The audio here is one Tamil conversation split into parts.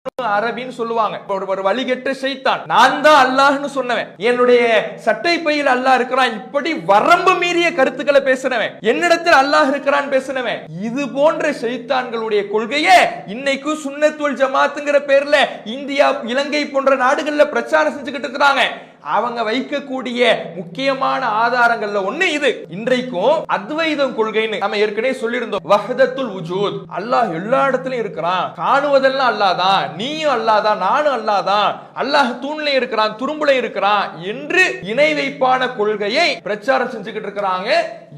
அரபின்னு சொல்லுவாங்க. ஒரு வழிகெட்ட ஷைத்தான். நான் தான் அல்லாஹ்னு சொன்னவன், என்னுடைய சட்டை பையில் அல்லாஹ் இருக்கிறான், இப்படி வரம்பு மீறிய கருத்துக்களை பேசுனவன், என்னிடத்தில் அல்லாஹ் இருக்கிறான் பேசுனவன், இது போன்ற ஷைத்தான்களுடைய கொள்கையை இன்னைக்கு சுன்னத் வல் ஜமாத்துங்கிற பேர்ல இந்தியா, இலங்கை போன்ற நாடுகள்ல பிரச்சாரம் செஞ்சுக்கிட்டு இருக்கிறாங்க. அவங்க வைக்கக்கூடிய முக்கியமான ஆதாரங்கள்ல ஒண்ணு இது. இன்றைக்கும் அத்வைதம் கொள்கைன்னு நம்ம ஏற்கனவே சொல்லியிருந்தோம். வஹ்தத்துல் வுஜூத், அல்லாஹ் எல்லா இடத்துலயும் இருக்கிறான், காணுவதெல்லாம் அல்லாஹ் தான், நீயும் அல்லாஹ் தான், நானும் அல்லாஹ் தான், அல்லாஹ் தூண்ல இருக்கிறான், துரும்புல இருக்கிறான் என்று இணை வைப்பான கொள்கையை பிரச்சாரம் செஞ்சுக்கிட்டு இருக்கிறாங்க.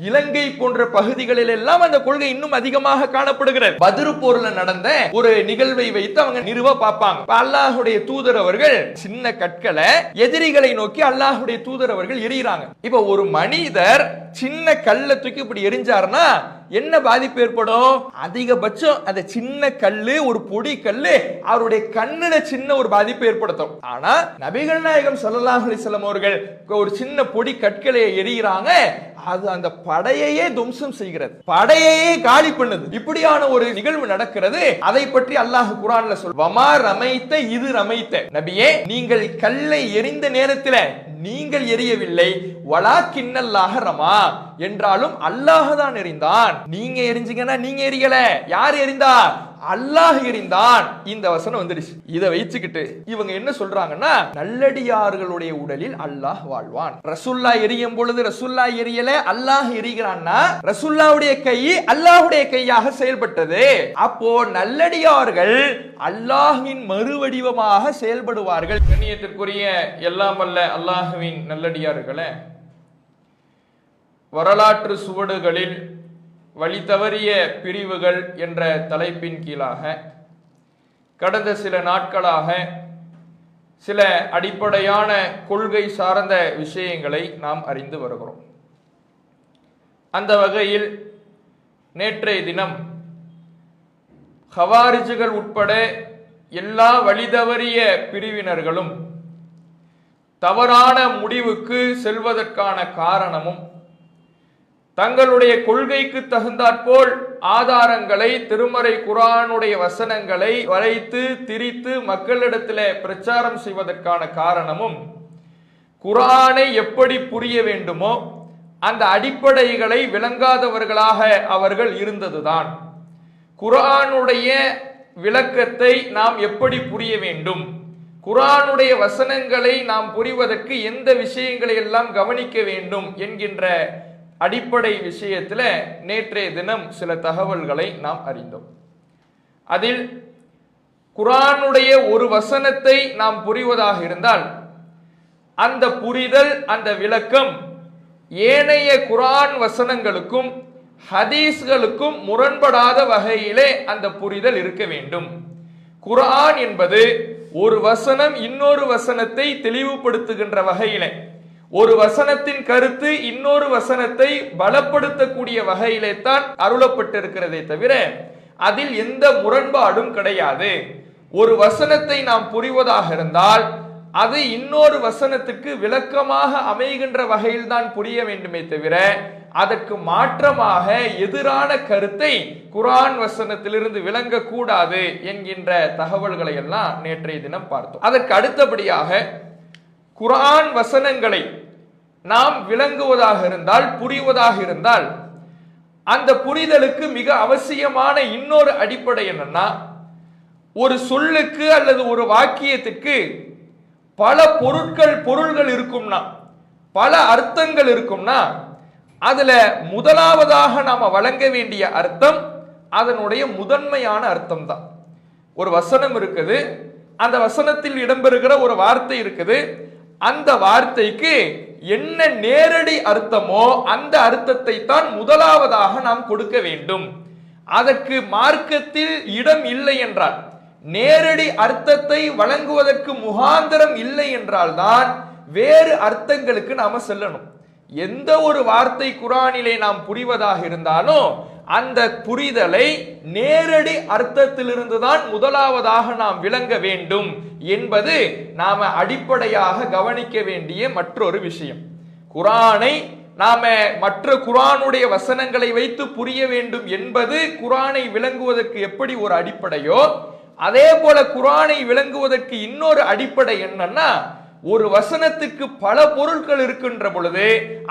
இலங்கை போன்ற பகுதிகளில் எல்லாம் அந்த கொள்கை இன்னும் அதிகமாக காணப்படுகிறது. பத்ரு போர்ல நடந்த ஒரு நிகழ்வை வைத்து அவங்க நிறுவ பார்ப்பாங்க. அல்லாஹ்வுடைய தூதர் அவர்கள் சின்ன கற்களை எதிரிகளை நோக்கி அல்லாஹ்வுடைய தூதர் அவர்கள் எறிகிறாங்க. இப்ப ஒரு மனிதர் சின்ன கல்லை தூக்கி இப்படி எரிஞ்சாருன்னா என்ன பாதிப்பு ஏற்படும்? அதிகபட்சம் அந்த சின்ன கல்லு, ஒரு பொடி கல்லு அவருடைய கண்ணுல சின்ன ஒரு பாதிப்பு ஏற்படுத்தும். ஆனா நபிகள் நாயகம் ஸல்லல்லாஹு அலைஹி வஸல்லம் அவர்கள் ஒரு சின்ன பொடி கற்களை எரிகிறாங்க, அது அந்த படையையே தும்சம் செய்கிறது, படையையே காலி பண்ணுது. இப்படியான ஒரு நிகழ்வு நடக்கிறது. அதை பற்றி அல்லாஹ் குர்ஆன்ல சொல்றான், வமா ரமைத்த இது ரமைத்த, நபியே நீங்கள் கல்லை எரிந்த நேரத்தில் நீங்கள் எரியவில்லை, வலாக்கின்னல்லாஹ ரமா, என்றாலும் அல்லாஹ் தான் எறிந்தான். நீங்க எரிஞ்சீங்கன்னா நீங்க எரியல, யார் எறிந்தா? அல்லாஹ் எறிந்தான். இந்த வசனம் வந்துருச்சு. இதை வச்சுக்கிட்டு இவங்க என்ன சொல்றாங்கன்னா, நல்லடியார்களுடைய உடலில் அல்லாஹ் வாழ்வான். ரசூல்லா எரியும் பொழுது ரசூல்லா எரியல, அல்லாஹ் எரிகிறான்னா ரசூல்லாவுடைய கை அல்லாஹ்வுடைய கையாக செயல்பட்டது. அப்போ நல்லடியார்கள் அல்லாஹ்வின் மறுவடிவமாக செயல்படுவார்கள். கண்ணியத்திற்குரிய எல்லாம் வல்ல அல்லாஹ்வின் நல்லடியார்களே, வரலாற்று சுவடுகளில் வழி தவறிய பிரிவுகள் என்ற தலைப்பின் கீழாக கடந்த சில நாட்களாக சில அடிப்படையான கொள்கை சார்ந்த விஷயங்களை நாம் அறிந்து வருகிறோம். அந்த வகையில் நேற்றைய தினம் ஹவாரிஜுகள் உட்பட எல்லா வழிதவறிய பிரிவினர்களும் தவறான முடிவுக்கு செல்வதற்கான காரணமும் தங்களுடைய கொள்கைக்கு தகுந்தாற்போல் ஆதாரங்களை, திருமறை குர்ஆனுடைய வசனங்களை வளைத்து திரித்து மக்களிடத்தில் பிரச்சாரம் செய்வதற்கான காரணமும் குர்ஆனை எப்படி புரிய வேண்டுமோ அந்த அடிப்படைகளை விளங்காதவர்களாக அவர்கள் இருந்ததுதான். குர்ஆனுடைய விளக்கத்தை நாம் எப்படி புரிய வேண்டும், குர்ஆனுடைய வசனங்களை நாம் புரிவதற்கு எந்த விஷயங்களை எல்லாம் கவனிக்க வேண்டும் என்கின்ற அடிப்படை விஷயத்தில் நேற்றைய தினம் சில தகவல்களை நாம் அறிந்தோம். அதில் குர்ஆனுடைய ஒரு வசனத்தை நாம் புரிவதாக இருந்தால் அந்த புரிதல், அந்த விளக்கம் ஏனைய குர்ஆன் வசனங்களுக்கும் ஹதீஸ்களுக்கும் முரண்படாத வகையிலே அந்த புரிதல் இருக்க வேண்டும். குர்ஆன் என்பது ஒரு வசனம் இன்னொரு வசனத்தை தெளிவுபடுத்துகின்ற வகையிலே, ஒரு வசனத்தின் கருத்து இன்னொரு வசனத்தை பலப்படுத்தக்கூடிய வகையிலே தான் அருளப்பட்டிருக்கிறதே தவிர அதில் எந்த முரண்பாடும் கிடையாது. ஒரு வசனத்தை நாம் புரிவதாக இருந்தால் அது இன்னொரு வசனத்துக்கு விளக்கமாக அமைகின்ற வகையில் தான் புரிய வேண்டுமே தவிர அதற்கு மாற்றமாக எதிரான கருத்தை குர்ஆன் வசனத்திலிருந்து விளங்கக்கூடாது என்கின்ற தகவல்களை எல்லாம் நேற்றைய தினம் பார்த்தோம். அதற்கு அடுத்தபடியாக குர்ஆன் வசனங்களை நாம் விளங்குவதாக இருந்தால், புரிவதாக இருந்தால், அந்த புரிதலுக்கு மிக அவசியமான இன்னொரு அடிப்படை என்னன்னா, ஒரு சொல்லுக்கு அல்லது ஒரு வாக்கியத்துக்கு பல பொருள்கள் இருக்கும்னா, பல அர்த்தங்கள் இருக்கும்னா, அதுல முதலாவதாக நாம வழங்க வேண்டிய அர்த்தம் அதனுடைய முதன்மையான அர்த்தம் தான். ஒரு வசனம் இருக்குது, அந்த வசனத்தில் இடம்பெறுகிற ஒரு வார்த்தை இருக்குது, அந்த வார்த்தைக்கு என்ன நேரடி அர்த்தமோ அந்த அர்த்தத்தை தான் முதலாவதாக நாம் கொடுக்க வேண்டும். அதற்கு மார்க்கத்தில் இடம் இல்லை என்றால், நேரடி அர்த்தத்தை வழங்குவதற்கு முகாந்திரம் இல்லை என்றால் தான் வேறு அர்த்தங்களுக்கு நாம செல்லணும். எந்த ஒரு வார்த்தை குர்ஆனிலே நாம் புரிவதாக இருந்தாலும் அந்த புரிதலை நேரடி அர்த்தத்திலிருந்து தான் முதலாவதாக நாம் விளங்க வேண்டும் என்பது நாம அடிப்படையாக கவனிக்க வேண்டிய மற்றொரு விஷயம். குர்ஆனை நாம மற்ற குர்ஆனுடைய வசனங்களை வைத்து புரிய வேண்டும் என்பது குர்ஆனை விளங்குவதற்கு எப்படி ஒரு அடிப்படையோ அதே போல குர்ஆனை விளங்குவதற்கு இன்னொரு அடிப்படை என்னன்னா, ஒரு வசனத்துக்கு பல பொருட்கள் இருக்கின்ற பொழுது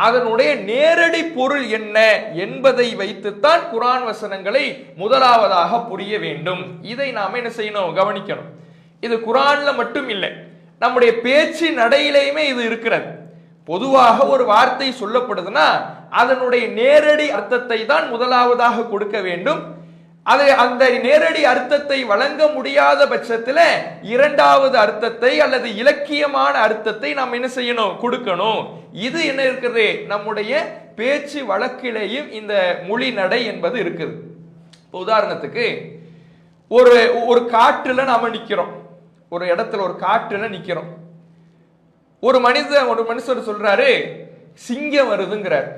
அதனுடைய நேரடி பொருள் என்ன என்பதை வைத்துத்தான் குர்ஆன் வசனங்களை முதலாவதாக புரிய வேண்டும். இதை நாம என்ன செய்யணும், கவனிக்கணும். இது குர்ஆன்ல மட்டும் இல்லை, நம்முடைய பேச்சு நடையிலையுமே இது இருக்கிறது. பொதுவாக ஒரு வார்த்தை சொல்லப்படுதுன்னா அதனுடைய நேரடி அர்த்தத்தை தான் முதலாவதாக கொடுக்க வேண்டும். அது அந்த நேரடி அர்த்தத்தை வழங்க முடியாத பட்சத்தில் இரண்டாவது அர்த்தத்தை அல்லது இலக்கியமான அர்த்தத்தை நாம் என்ன செய்யணும், கொடுக்கணும். இது என்ன இருக்குது, நம்முடைய பேச்சு வழக்கிலேயும் இந்த மொழி நடை என்பது இருக்குது. உதாரணத்துக்கு ஒரு ஒரு காட்டுல நாம நிக்கிறோம், ஒரு இடத்துல ஒரு காட்டுல நிக்கிறோம். ஒரு மனுஷர் சொல்றாரு சிங்கம் வருதுங்கிறார்.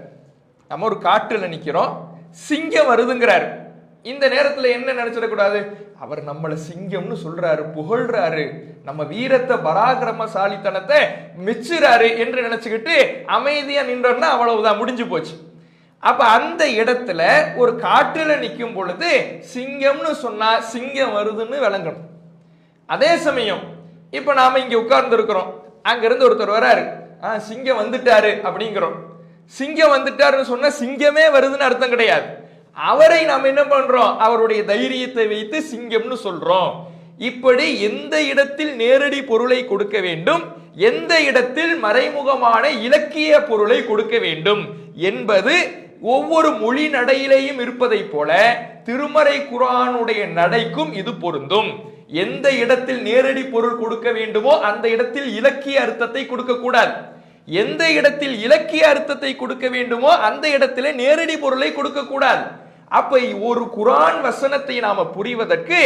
நம்ம ஒரு காட்டுல நிக்கிறோம், சிங்கம் வருதுங்கிறார். இந்த நேரத்துல என்ன நினைச்சிடக்கூடாது, அவர் நம்மளை சிங்கம்னு சொல்றாரு, புகழ்றாரு, நம்ம வீரத்தை பராக்கிரமசாலித்தனத்தை மெச்சுறாரு என்று நினைச்சுக்கிட்டு அமைதியா நின்றோம்னா அவ்வளவுதான், முடிஞ்சு போச்சு. அப்ப அந்த இடத்துல ஒரு காட்டுல நிற்கும் பொழுது சிங்கம்னு சொன்னா சிங்கம் வருதுன்னு விளங்கணும். அதே சமயம் இப்ப நாம இங்க உட்கார்ந்து இருக்கிறோம், அங்க இருந்து ஒருத்தர் வராரு, சிங்கம் வந்துட்டாரு அப்படிங்கிறோம். சிங்கம் வந்துட்டாருன்னு சொன்னா சிங்கமே வருதுன்னு அர்த்தம் கிடையாது. அவரை நாம் என்ன பண்றோம், அவருடைய தைரியத்தை வைத்து சிங்கம்னு சொல்றோம். இப்படி எந்த இடத்தில் நேரடி பொருளை கொடுக்க வேண்டும், எந்த இடத்தில் மறைமுகமான இலக்கிய பொருளை கொடுக்க வேண்டும் என்பது ஒவ்வொரு மொழி நடையிலேயும் இருப்பதை போல திருமறை குர்ஆனுடைய நடைக்கும் இது பொருந்தும். எந்த இடத்தில் நேரடி பொருள் கொடுக்க வேண்டுமோ அந்த இடத்தில் இலக்கிய அர்த்தத்தை கொடுக்க கூடாது. எந்த இடத்தில் இலக்கிய அர்த்தத்தை கொடுக்க வேண்டுமோ அந்த இடத்திலே நேரடி பொருளை கொடுக்க கூடாது. அப்ப ஒரு குர்ஆன் வசனத்தை நாம புரிவதற்கு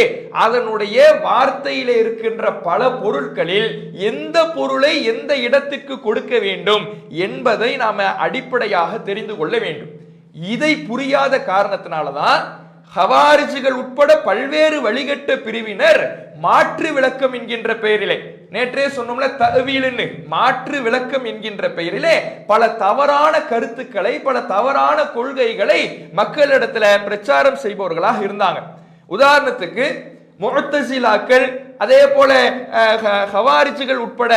அதனுடைய வார்த்தையில இருக்கின்ற பல பொருட்களில் எந்த பொருளை எந்த இடத்திற்கு கொடுக்க வேண்டும் என்பதை நாம அடிப்படையாக தெரிந்து கொள்ள வேண்டும். இதை புரியாத காரணத்தினாலதான் ஹவாரிஜிகள் உட்பட பல்வேறு வழிகட்ட பிரிவினர் மாற்று விளக்கம் என்கின்ற பெயரிலே, நேற்றே சொன்னோம்ல தஅவீல்னு, மாற்று விளக்கம் என்கின்ற பெயரிலே பல தவறான கருத்துக்களை பல தவறான கொள்கைகளை மக்களிடத்துல பிரச்சாரம் செய்பவர்களாக இருந்தாங்க. உதாரணத்துக்கு முஅத்தஸிலாக்கள், அதே போல ஹவாரிஜிகள் உட்பட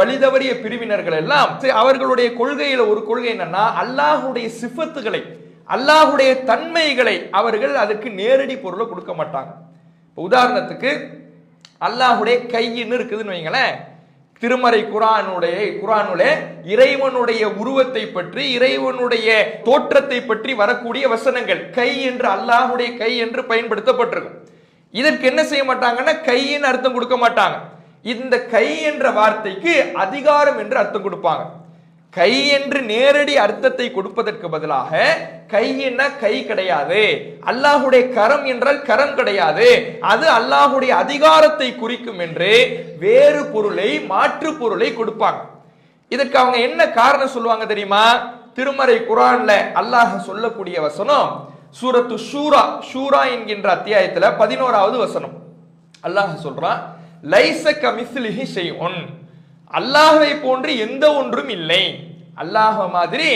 வழிதவறிய பிரிவினர்கள் எல்லாம் அவர்களுடைய கொள்கையில ஒரு கொள்கை என்னன்னா, அல்லாஹ்வுடைய சிஃபத்துகளை அல்லாஹ்வுடைய தன்மைகளை அவர்கள் அதற்கு நேரடி பொருளை கொடுக்க மாட்டாங்க. உதாரணத்துக்கு அல்லாஹ்வுடைய கைன்னு இருக்குதுன்னு வைங்களேன், திருமறை குர்ஆனுடைய இறைவனுடைய உருவத்தை பற்றி இறைவனுடைய தோற்றத்தை பற்றி வரக்கூடிய வசனங்கள் கை என்று அல்லாஹ்வுடைய கை என்று பயன்படுத்தப்பட்டிருக்கும். இதற்கு என்ன செய்ய மாட்டாங்கன்னா கையின் அர்த்தம் கொடுக்க மாட்டாங்க. இந்த கை என்ற வார்த்தைக்கு அதிகாரம் என்று அர்த்தம் கொடுப்பாங்க. கை என்று நேரடி அர்த்தத்தை கொடுப்பதற்கு பதிலாக கை என்ன கை கிடையாது, அல்லாஹுடைய கரம் என்றால் கரம் கிடையாது, அது அல்லாஹுடைய அதிகாரத்தை குறிக்கும் என்று வேறு பொருளை மாற்று பொருளை கொடுப்பாங்க. இதற்கு அவங்க என்ன காரணம் சொல்லுவாங்க தெரியுமா? திருமறை குர்ஆன்ல அல்லாஹ் சொல்லக்கூடிய வசனம் சூரத்து ஷூரா என்கின்ற அத்தியாயத்துல 11வது வசனம். அல்லாஹ் சொல்றான், லைஸ கமிஸ்லிஹி ஷைஉன், அல்லாஹ்வை போன்று எந்த ஒன்றும் இல்லை, அல்லாஹ் மாதிரி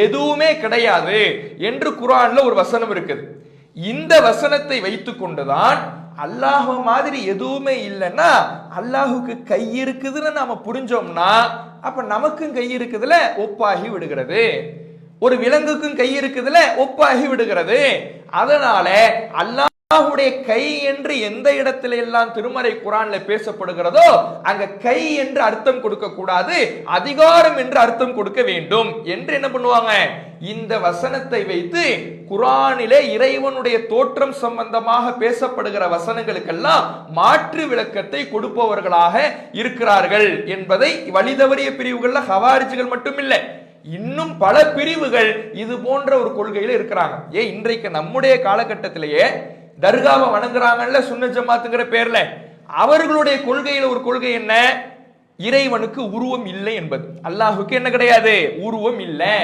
எதுவுமே கிடையாது என்று குர்ஆன்ல ஒரு வசனம் இருக்குது. இந்த வசனத்தை வைத்துக் கொண்டுதான் அல்லாஹ் மாதிரி எதுவுமே இல்லைன்னா அல்லாஹுக்கு கை இருக்குதுன்னு நாம புரிஞ்சோம்னா அப்ப நமக்கும் கை இருக்குதுல ஒப்பாகி விடுகிறது, ஒரு விலங்குக்கும் கை இருக்குதுல ஒப்பாகி விடுகிறது. அதனால அல்லாஹ்வுடைய கை என்று எந்த இடத்துல எல்லாம் திருமறை குர்ஆன்ல பேசப்படுகிறதோ அங்க கை என்று அர்த்தம் கொடுக்க கூடாது, அதிகாரம் என்று அர்த்தம் கொடுக்க வேண்டும் என்று என்ன பண்ணுவாங்க, இந்த வசனத்தை வைத்து குர்ஆனிலே இறைவனுடைய தோற்றம் சம்பந்தமாக பேசப்படுகிற வசனங்களுக்கெல்லாம் மாற்று விளக்கத்தை கொடுப்பவர்களாக இருக்கிறார்கள் என்பதை வழிதவறிய பிரிவுகள்ல ஹவாரிஜிகள் மட்டுமில்லை, இன்னும் பல பிரிவுகள் இது போன்ற ஒரு கொள்கையில இருக்கிறாங்க. இன்றைக்கு நம்முடைய காலகட்டத்திலேயே தர்காவை வணங்குறாங்கல்ல சுன்னத் ஜமாத்துங்கிற பேர்ல, அவர்களுடைய கொள்கையில ஒரு கொள்கை என்ன, இறைவனுக்கு உருவம் இல்லை என்பது. அல்லாஹுக்கு என்ன கிடையாது? உருவம் இல்லை.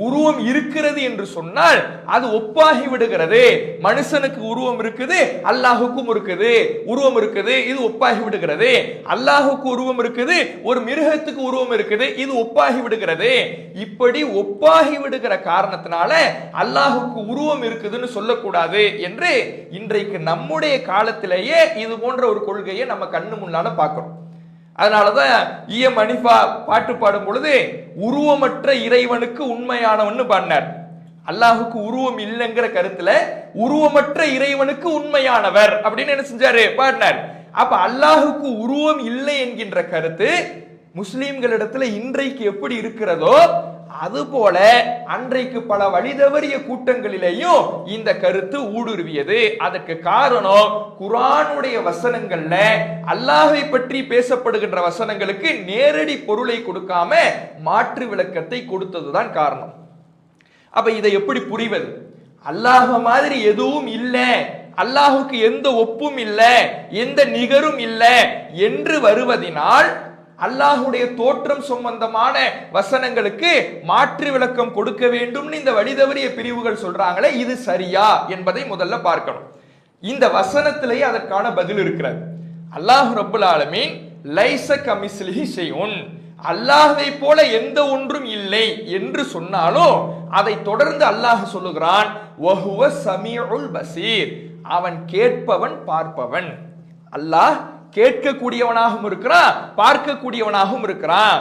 உருவம் இருக்கிறது என்று சொன்னால் அது ஒப்பாகி விடுகிறது. மனுஷனுக்கு உருவம் இருக்குது, அல்லாஹுக்கும் இருக்குது உருவம் இருக்குது, இது ஒப்பாகி விடுகிறது. அல்லாஹுக்கு உருவம் இருக்குது, ஒரு மிருகத்துக்கு உருவம் இருக்குது, இது ஒப்பாகி விடுகிறது. இப்படி ஒப்பாகி விடுகிற காரணத்தினால அல்லாஹுக்கு உருவம் இருக்குதுன்னு சொல்லக்கூடாது என்று இன்றைக்கு நம்முடைய காலத்திலேயே இது போன்ற ஒரு கொள்கையை நம்ம கண்ணு முன்னால பார்க்கிறோம். அதனாலதான் இஎம் அனிஃபா பாட்டு பாடும் பொழுது உருவமற்ற இறைவனுக்கு உண்மையானவன்னு பாடினார். அல்லாஹுக்கு உருவம் இல்லைங்கிற கருத்துல உருவமற்ற இறைவனுக்கு உண்மையானவர் அப்படின்னு என்ன செஞ்சாரு? பாடினார். அப்ப அல்லாஹுக்கு உருவம் இல்லை என்கின்ற கருத்து முஸ்லிம்களிடத்துல இன்றைக்கு எப்படி இருக்கிறதோ அதுபோல அன்றைக்கு பல வழிதவறிய கூட்டங்களிலேயும் இந்த கருத்து ஊடுருவியது. அதற்கு காரணம் குர்ஆனுடைய வசனங்கள்ல அல்லாஹ்வை பற்றி பேசப்படுகின்ற வசனங்களுக்கு நேரடி பொருளை கொடுக்காம மாற்று விளக்கத்தை கொடுத்ததுதான் காரணம். அப்ப இதை எப்படி புரிவது? அல்லாஹ் மாதிரி எதுவும் இல்லை, அல்லாஹுக்கு எந்த ஒப்பும் இல்லை, எந்த நிகரும் இல்லை என்று வருவதினால் அல்லாஹுடைய தோற்றம் சம்பந்தமான வசனங்களுக்கு மாற்று விளக்கம் கொடுக்க வேண்டும் இந்த வழிதவறிய பிரிவுகள் சொல்றாங்களே, இது சரியா என்பதை முதல்ல பார்க்கணும். இந்த வசனத்திலேயே அதற்கான பதில் இருக்கிறது. அல்லாஹ் ரப்புல் ஆலமீன் லைஸ கமிஸ்லிஹி ஷைஉன், அல்லாஹ்வை போல எந்த ஒன்றும் இல்லை என்று சொன்னாலும் அதை தொடர்ந்து அல்லாஹ் சொல்லுகிறான் வஹுவ ஸமீஉல் பஸீர், அவன் கேட்பவன் பார்ப்பவன். அல்லாஹ் கேட்கக்கூடியவனாகவும் இருக்கிறான், பார்க்கக்கூடியவனாகவும் இருக்கிறான்.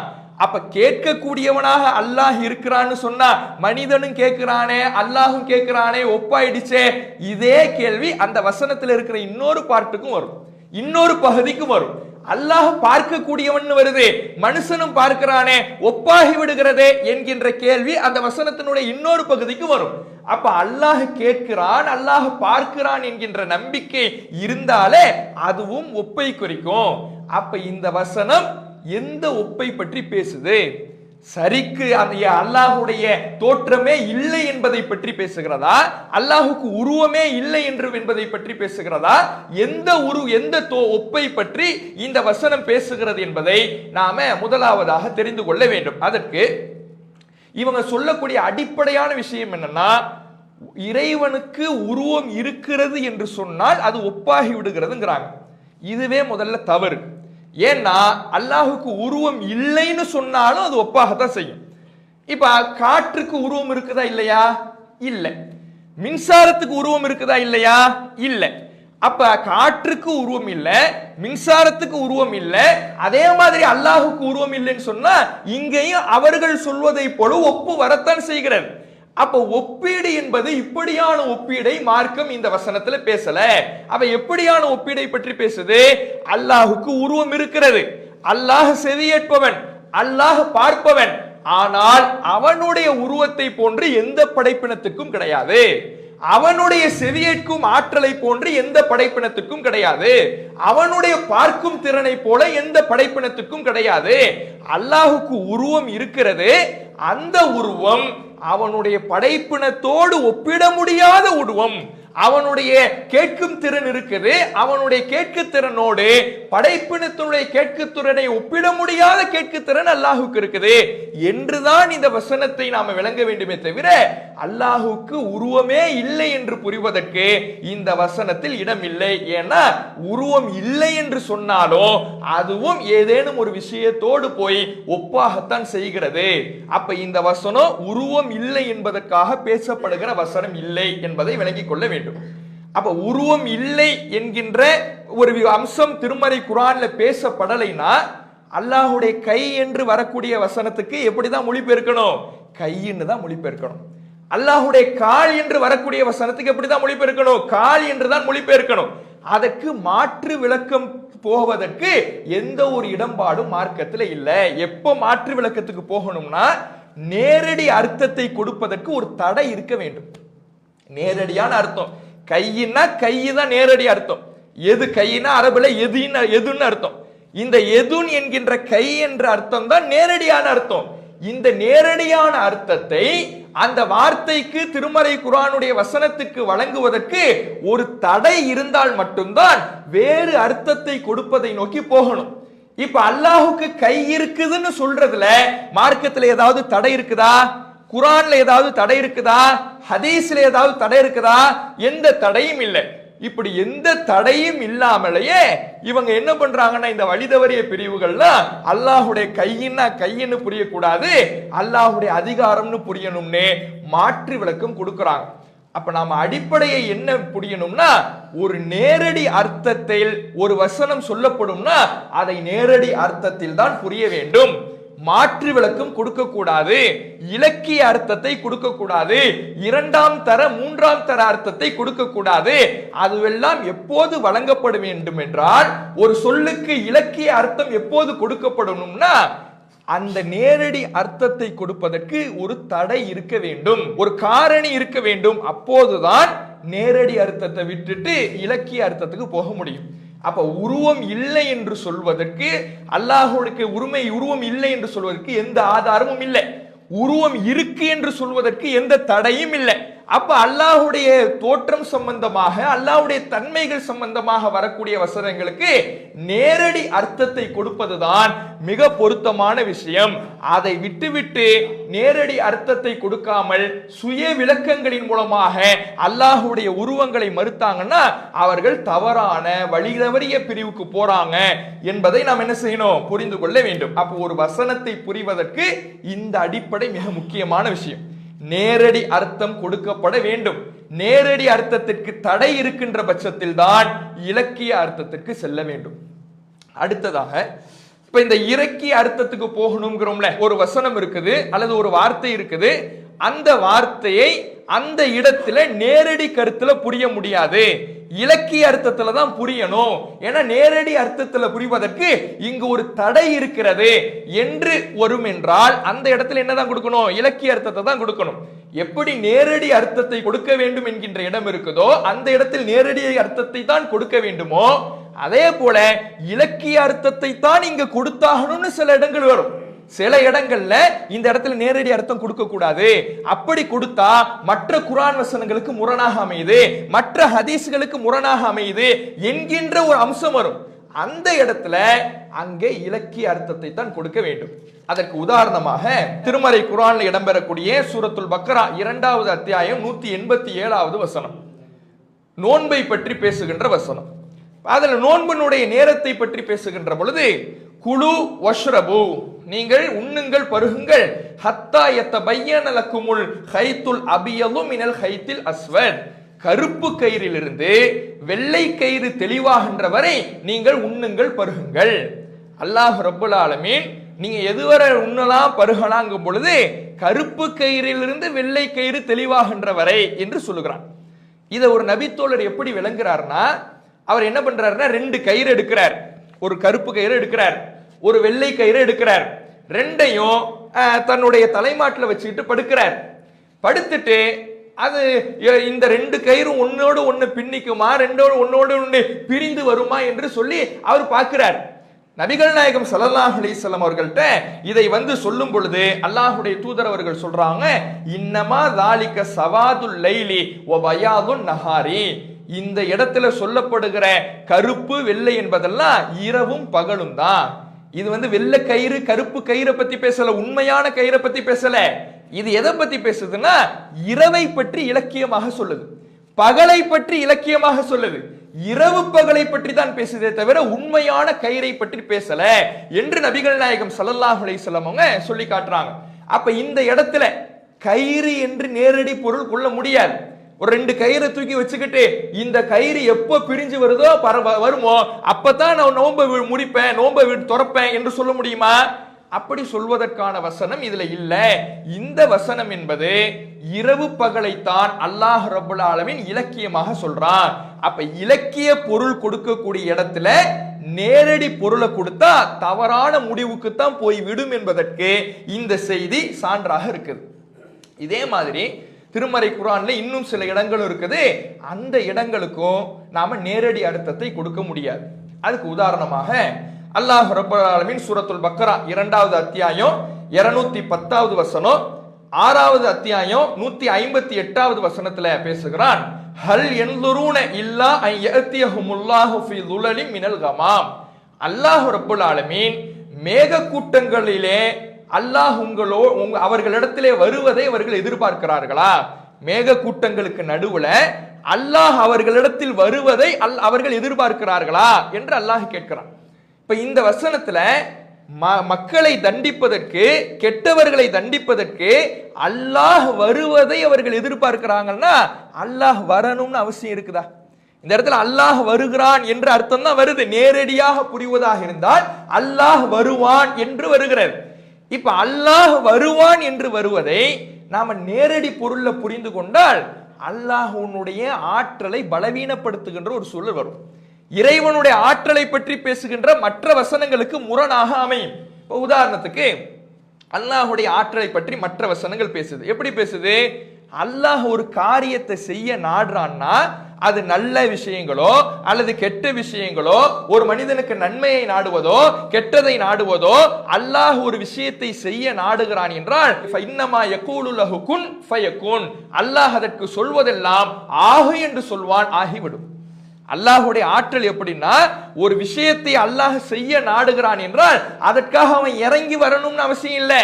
அப்ப கேட்கக்கூடியவனாக அல்லாஹ் இருக்கிறான்னு சொன்னா மனிதனும் கேட்கிறானே அல்லாஹும் கேட்கிறானே ஒப்பாயிடுச்சே. இதே கேள்வி அந்த வசனத்தில் இருக்கிற இன்னொரு பார்ட்டுக்கும் வரும், இன்னொரு பகுதிக்கும் வரும். அல்லாஹ் பார்க்கக்கூடியவன் வருது, மனுஷனும் பார்க்கிறானே ஒப்பாகி விடுகிறதே என்கின்ற கேள்வி அந்த வசனத்தினுடைய இன்னொரு பகுதிக்கு வரும். அப்ப அல்லாஹ் கேட்கிறான், அல்லாஹ் பார்க்கிறான் என்கின்ற நம்பிக்கை இருந்தாலே அதுவும் ஒப்பை குறிக்கும். அப்ப இந்த வசனம் எந்த ஒப்பை பற்றி பேசுது? சரிக்கு அந்த அல்லாஹுடைய தோற்றமே இல்லை என்பதை பற்றி பேசுகிறதா, அல்லாஹுக்கு உருவமே இல்லை என்று என்பதை பற்றி பேசுகிறதா, எந்த ஒப்பை பற்றி இந்த வசனம் பேசுகிறது என்பதை நாம முதலாவதாக தெரிந்து கொள்ள வேண்டும். அதற்கு இவங்க சொல்லக்கூடிய அடிப்படையான விஷயம் என்னன்னா, இறைவனுக்கு உருவம் இருக்கிறது என்று சொன்னால் அது ஒப்பாகி விடுகிறதுங்கிறாங்க. இதுவே முதல்ல தவறு. ஏன்னா அல்லாஹுக்கு உருவம் இல்லைன்னு சொன்னாலும் அது ஒப்பாகத்தான் செய்யும். இப்ப காற்றுக்கு உருவம் இருக்குதா இல்லையா? இல்லை. மின்சாரத்துக்கு உருவம் இருக்குதா இல்லையா? இல்லை. அப்ப காற்றுக்கு உருவம் இல்லை, மின்சாரத்துக்கு உருவம் இல்லை, அதே மாதிரி அல்லாஹுக்கு உருவம் இல்லைன்னு சொன்னா இங்கேயும் அவர்கள் சொல்வதை போல ஒப்பு வரத்தான் செய்கிறது. அப்ப ஒப்பீடு என்பது இப்படியான ஒப்பீடை மார்க்கம் இந்த வசனத்துல பேசல. அவ எப்படியான ஒப்பீடை பற்றி பேசுது? அல்லாஹுக்கு உருவம் இருக்கிறது, அல்லாஹ் செவியேற்பவன், அல்லாஹ் பார்ப்பவன், ஆனால் அவனுடைய உருவத்தை போன்று எந்த படைப்பினத்துக்கும் கிடையாது, அவனுடைய செவியேற்கும் ஆற்றலை போன்று எந்த படைப்பினத்துக்கும் கிடையாது, அவனுடைய பார்க்கும் திறனை போல எந்த படைப்பினத்துக்கும் கிடையாது. அல்லாஹுக்கு உருவம் இருக்கிறது, அந்த உருவம் அவனுடைய படைப்பினத்தோடு ஒப்பிட முடியாத உருவம். அவனுடைய கேட்கும் திறன் இருக்குது, அவனுடைய கேட்கு திறனோடு படைப்பினத்தினுடைய கேட்கு திறனை ஒப்பிட முடியாத கேட்கு திறன் அல்லாஹுக்கு இருக்குது என்றுதான் இந்த வசனத்தை நாம விளங்க வேண்டுமே தவிர அல்லாஹுக்கு உருவமே இல்லை என்று புரிவதற்கு இந்த வசனத்தில் இடம் இல்லை. ஏன்னா உருவம் இல்லை என்று சொன்னாலும் அதுவும் ஏதேனும் ஒரு விஷயத்தோடு போய் ஒப்பாகத்தான் செய்கிறது. அப்ப இந்த வசனம் உருவம் இல்லை என்பதற்காக பேசப்படுகிற வசனம் இல்லை என்பதை விளங்கிக் கொள்ள வேண்டும். அப்ப உருவம் இல்லை என்கின்ற ஒரு அம்சம் திருமறை குர்ஆன்ல பேசப்படலைன்னா அல்லாஹுடைய கை என்று வரக்கூடிய வசனத்துக்கு எப்படிதான் மொழிபெயர்க்கணும்? கைன்னு தான் மொழிபெயர்க்கணும். அல்லாஹுடைய கால் என்று வரக்கூடிய வசனத்துக்கு எப்படிதான் மொழிபெயர்க்கணும்? கால் என்று தான் மொழிபெயர்க்கணும். அதற்கு மாற்று விளக்கம் போவதற்கு எந்த ஒரு இடம்பாடும் மார்க்கத்தில் இல்லை. எப்போ மாற்று விளக்கத்துக்கு போகணும்னா நேரடி அர்த்தத்தை கொடுப்பதற்கு ஒரு தடை இருக்க வேண்டும். நேரடியான அர்த்தம் கையின்னா கைதான் நேரடி அர்த்தம். எது கையினா அரபுல எதுன்னு அர்த்தம். இந்த எதுன் என்கின்ற கை என்ற அர்த்தம் தான் நேரடியான அர்த்தம். இந்த நேரடியான அர்த்தத்தை அந்த வார்த்தைக்கு திருமறை குர்ஆனுடைய வசனத்துக்கு வழங்குவதற்கு ஒரு தடை இருந்தால் மட்டும்தான் வேறு அர்த்தத்தை கொடுப்பதை நோக்கி போகணும். இப்ப அல்லாஹுக்கு கை இருக்குதுன்னு சொல்றதுல மார்க்கத்துல ஏதாவது தடை இருக்குதா? குர்ஆன்ல ஏதாவது தடை இருக்குதா? ஹதீஸ்ல ஏதாவது தடை இருக்குதா? எந்த தடையும் இல்லை. இப்படி எந்த தடையும் இல்லாமலேயே இவங்க என்ன பண்றாங்கன்னா, இந்த வழிதவறிய பிரிவுகள்லாம் அல்லாஹுடைய கையின்னா கையின்னு புரியக்கூடாது, அல்லாஹுடைய அதிகாரம்னு புரியணும்னு மாற்று விளக்கம் கொடுக்கறாங்க. அப்ப நாம அடிப்படையை என்ன புரியணும்னா, ஒரு நேரடி அர்த்தத்தில் ஒரு வசனம் சொல்லப்படும்னா அதை நேரடி அர்த்தத்தில் தான் புரிய வேண்டும். மாற்று விளக்கம் கொடுக்க கூடாது, இலக்கிய அர்த்தத்தை கொடுக்க கூடாது, இரண்டாம் தர மூன்றாம் தர அர்த்தத்தை கொடுக்க கூடாது. அதுவெல்லாம் எப்போது வழங்கப்பட வேண்டும் என்றால், ஒரு சொல்லுக்கு இலக்கிய அர்த்தம் எப்போது கொடுக்கப்படணும்னா அந்த நேரடி அர்த்தத்தை கொடுப்பதற்கு ஒரு தடை இருக்க வேண்டும், ஒரு காரணி இருக்க வேண்டும். அப்போதுதான் நேரடி அர்த்தத்தை விட்டுட்டு இலக்கிய அர்த்தத்துக்கு போக முடியும். அப்ப உருவம் இல்லை என்று சொல்வதற்கு, அல்லாஹ்வுக்கு உருவம் இல்லை என்று சொல்வதற்கு எந்த ஆதாரமும் இல்லை. உருவம் இருக்கு என்று சொல்வதற்கு எந்த தடையும் இல்லை. அப்ப அல்லாஹ்வுடைய தோற்றம் சம்பந்தமாக, அல்லாஹ்வுடைய தன்மைகள் சம்பந்தமாக வரக்கூடிய வசனங்களுக்கு நேரடி அர்த்தத்தை கொடுப்பதுதான் மிக பொருத்தமான விஷயம். அதை விட்டுவிட்டு நேரடி அர்த்தத்தை கொடுக்காமல் சுய விளக்கங்களின் மூலமாக அல்லாஹ்வுடைய உருவங்களை மறுத்தாங்கன்னா அவர்கள் தவறான வழிதவறிய பிரிவுக்கு போறாங்க என்பதை நாம் என்ன செய்யணும், புரிந்து கொள்ள வேண்டும். அப்போ ஒரு வசனத்தை புரிவதற்கு இந்த அடிப்படை மிக முக்கியமான விஷயம். நேரடி அர்த்தம் கொடுக்கப்பட வேண்டும். நேரடி அர்த்தத்திற்கு தடை இருக்கின்ற பட்சத்தில் தான் இலக்கிய அர்த்தத்திற்கு செல்ல வேண்டும். அடுத்ததாக, இப்ப இந்த இலக்கிய அர்த்தத்துக்கு போகணும்ங்கிறோம்ல, ஒரு வசனம் இருக்குது அல்லது ஒரு வார்த்தை இருக்குது, அந்த வார்த்தையை அந்த இடத்துல நேரடி கருத்துல புரிய முடியாது, இலக்கிய அர்த்தத்துல தான் புரியணும். ஏன்னா நேரடி அர்த்தத்துல புரிவதற்கு இங்கு ஒரு தடை இருக்கிறது என்று வரும் என்றால் அந்த இடத்துல என்னதான் கொடுக்கணும், இலக்கிய அர்த்தத்தை தான் கொடுக்கணும். எப்படி நேரடி அர்த்தத்தை கொடுக்க வேண்டும் என்கின்ற இடம் இருக்குதோ அந்த இடத்தில் நேரடி அர்த்தத்தை தான் கொடுக்க வேண்டுமோ, அதே போல இலக்கிய அர்த்தத்தை தான் இங்க கொடுத்தாகணும்னு சில இடங்கள் வரும். சில இடங்கள்ல இந்த இடத்துல நேரடி அர்த்தம் கொடுக்க கூடாது, அப்படி கொடுத்தா மற்ற குர்ஆன் வசனங்களுக்கு முரணாக அமையுது, மற்ற ஹதீஸ்களுக்கு முரணாக அமையுது என்கின்ற ஒரு அம்சம் வரும். அந்த இடத்துல அங்கே இலக்கிய அர்த்தத்தை தான் கொடுக்க வேண்டும். அதற்கு உதாரணமாக திருமறை குர்ஆன்ல இடம்பெறக்கூடிய சூரத்துல் பக்ரா 2வது அத்தியாயம் 187வது வசனம், நோன்பை பற்றி பேசுகின்ற வசனம். அதுல நோன்பினுடைய நேரத்தை பற்றி பேசுகின்ற பொழுது, குலு வஷ்ரபு, நீங்கள் உண்ணுங்கள் பருகுங்கள், ஹத்தா யத்தபய்யன லக்குமுல் ஹைத்துல் அபியது மினல் ஹைத்தில் அஸ்வத், கருப்பு கயிறிலிருந்து வெள்ளை கயிறு தெளிவாகின்ற வரை நீங்கள் உண்ணுங்கள் பருகுங்கள். அல்லாஹ் ரப்புல் ஆலமீன் நீங்க எதுவரை உண்ணலாம் பருகலாங்கும் பொழுது கருப்பு கயிறிலிருந்து வெள்ளை கயிறு தெளிவாகின்ற வரை என்று சொல்லுகிறான். இதை ஒரு நபித்தோழர் எப்படி விளங்குறார்னா, அவர் என்ன பண்றாருன்னா, 2 கயிறு எடுக்கிறார், ஒரு கருப்பு கயிறு எடுக்கிறார், ஒரு வெள்ளை கயிறு எடுக்கிறார், ரெண்டையும் தன்னுடைய தலைமாட்டில் வச்சுக்கிட்டு படுக்கிறார். படுத்துட்டு அது இந்த 2 கயிறும் ஒன்னோடு ஒண்ணு பின்னிக்குமா, ரெண்டோடு ஒன்னோடு ஒண்ணு பிரிந்து வருமா என்று சொல்லி அவர் பார்க்கிறார். நபிகள் நாயகம் ஸல்லல்லாஹு அலைஹி வஸல்லம் அவர்கள்ட்ட இதை சொல்லும் பொழுது அல்லாஹ்வுடைய தூதர் அவர்கள் சொல்றாங்க, இன்னமா ذالிக சவாதுல் லைலி வ பயாதுன் நஹாரி, இந்த இடத்துல சொல்லப்படுகிற கருப்பு வெள்ளை என்பதெல்லாம் இரவும் பகலும் தான். இது வெள்ளை கயிறு கருப்பு கயிறை பத்தி பேசல, உண்மையான கயிறை பத்தி பேசல. இது எதை பத்தி பேசுதுன்னா, இரவை பற்றி இலக்கியமாக சொல்லுது, பகலை பற்றி இலக்கியமாக சொல்லுது, இரவு பகலை பற்றி தான் பேசுதே தவிர உண்மையான கயிறை பற்றி பேசல என்று நபிகள் நாயகம் ஸல்லல்லாஹு அலைஹி வஸல்லம் அவங்க சொல்லி காட்டுறாங்க. அப்ப இந்த இடத்துல கயிறு என்று நேரடி பொருள் கொள்ள முடியாது. ஒரு 2 கயிறை தூக்கி வச்சுக்கிட்டு இந்த கயிறு எப்போ பிரிஞ்சு வருதோ வருமோ அப்பதான் நான் நோன்பை முடிப்பேன், நோன்பை துறப்பேன் என்று சொல்ல முடியுமா? அப்படி சொல்வதற்கான வசனம் இதுல இல்ல. இந்த வசனம் என்பது இரவு பகலைத்தான் அல்லாஹ் ரப்புல் ஆலமீன் இலக்கியமாக சொல்றான். அப்ப இலக்கிய பொருள் கொடுக்கக்கூடிய இடத்துல நேரடி பொருளை கொடுத்தா தவறான முடிவுக்கு தான் போய் விடும் என்பதற்கு இந்த செய்தி சான்றாக இருக்குது. இதே மாதிரி திருமறை குர்ஆன்ல இன்னும் சில இடங்கள் இருக்குது, அந்த இடங்களுக்கும் நாம நேரடி அர்த்தத்தை கொடுக்க முடியாது. அதுக்கு உதாரணமாக அல்லாஹ் ரப்பல் ஆலமீன் சூரத்துல் பக்ரா 2வது அத்தியாயம் 210வது வசனம், 6வது அத்தியாயம் 158வது வசனத்துல பேசுகிறான், ஹல் யன்துரூன இல்லா அன் யஅதியஹுமுல்லாஹு ஃபீ ظுலலின் மினல் கமாம், அல்லாஹ் ரப்புல் ஆலமீன் மேக கூட்டங்களிலே அல்லாஹ் அவர்களிடத்திலே வருவதை அவர்கள் எதிர்பார்க்கிறார்களா? மேக கூட்டங்களுக்கு நடுவுல அல்லாஹ் அவர்களிடத்தில் வருவதை அவர்கள் எதிர்பார்க்கிறார்களா என்று அல்லாஹ் கேட்கிறான். இப்ப இந்த வசனத்துல மக்களை தண்டிப்பதற்கு, கெட்டவர்களை தண்டிப்பதற்கு அல்லாஹ் வருவதை அவர்கள் எதிர்பார்க்கிறாங்கன்னா அல்லாஹ் வரணும்னு அவசியம் இருக்குதா? இந்த இடத்துல அல்லாஹ் வருகிறான் என்ற அர்த்தம் தான் வருது. நேரடியாக புரிவதாக இருந்தால் அல்லாஹ் வருவான் என்று வருகிறது. இப்ப அல்லாஹ் வருவான் என்று வருவதை நாம நேரடி பொருள்ல புரிந்து கொண்டால் அல்லாஹ்வுடைய ஆற்றலை பலவீனப்படுத்துகின்ற ஒரு சூழல் வரும். இறைவனுடைய ஆற்றலை பற்றி பேசுகின்ற மற்ற வசனங்களுக்கு முரணாக அமையும். உதாரணத்துக்கு அல்லாஹ்வுடைய ஆற்றலை பற்றி மற்ற வசனங்கள் பேசுது. எப்படி பேசுது? அல்லாஹ் ஒரு காரியத்தை செய்ய நாடுறான்னா அது நல்ல விஷயங்களோ அல்லது கெட்ட விஷயங்களோ, ஒரு மனிதனுக்கு நன்மையை நாடுவதோ கெட்டதை நாடுவதோ, அல்லாஹ் ஒரு விஷயத்தை செய்ய நாடுகிறான் என்றால் அல்லாஹ் அதற்கு சொல்வதெல்லாம் ஆகு என்று சொல்வான், ஆகிவிடும். அல்லாஹுடைய ஆற்றல் எப்படின்னா, ஒரு விஷயத்தை அல்லாஹ் செய்ய நாடுகிறான் என்றால் அதற்காக அவன் இறங்கி வரணும்னு அவசியம் இல்லை,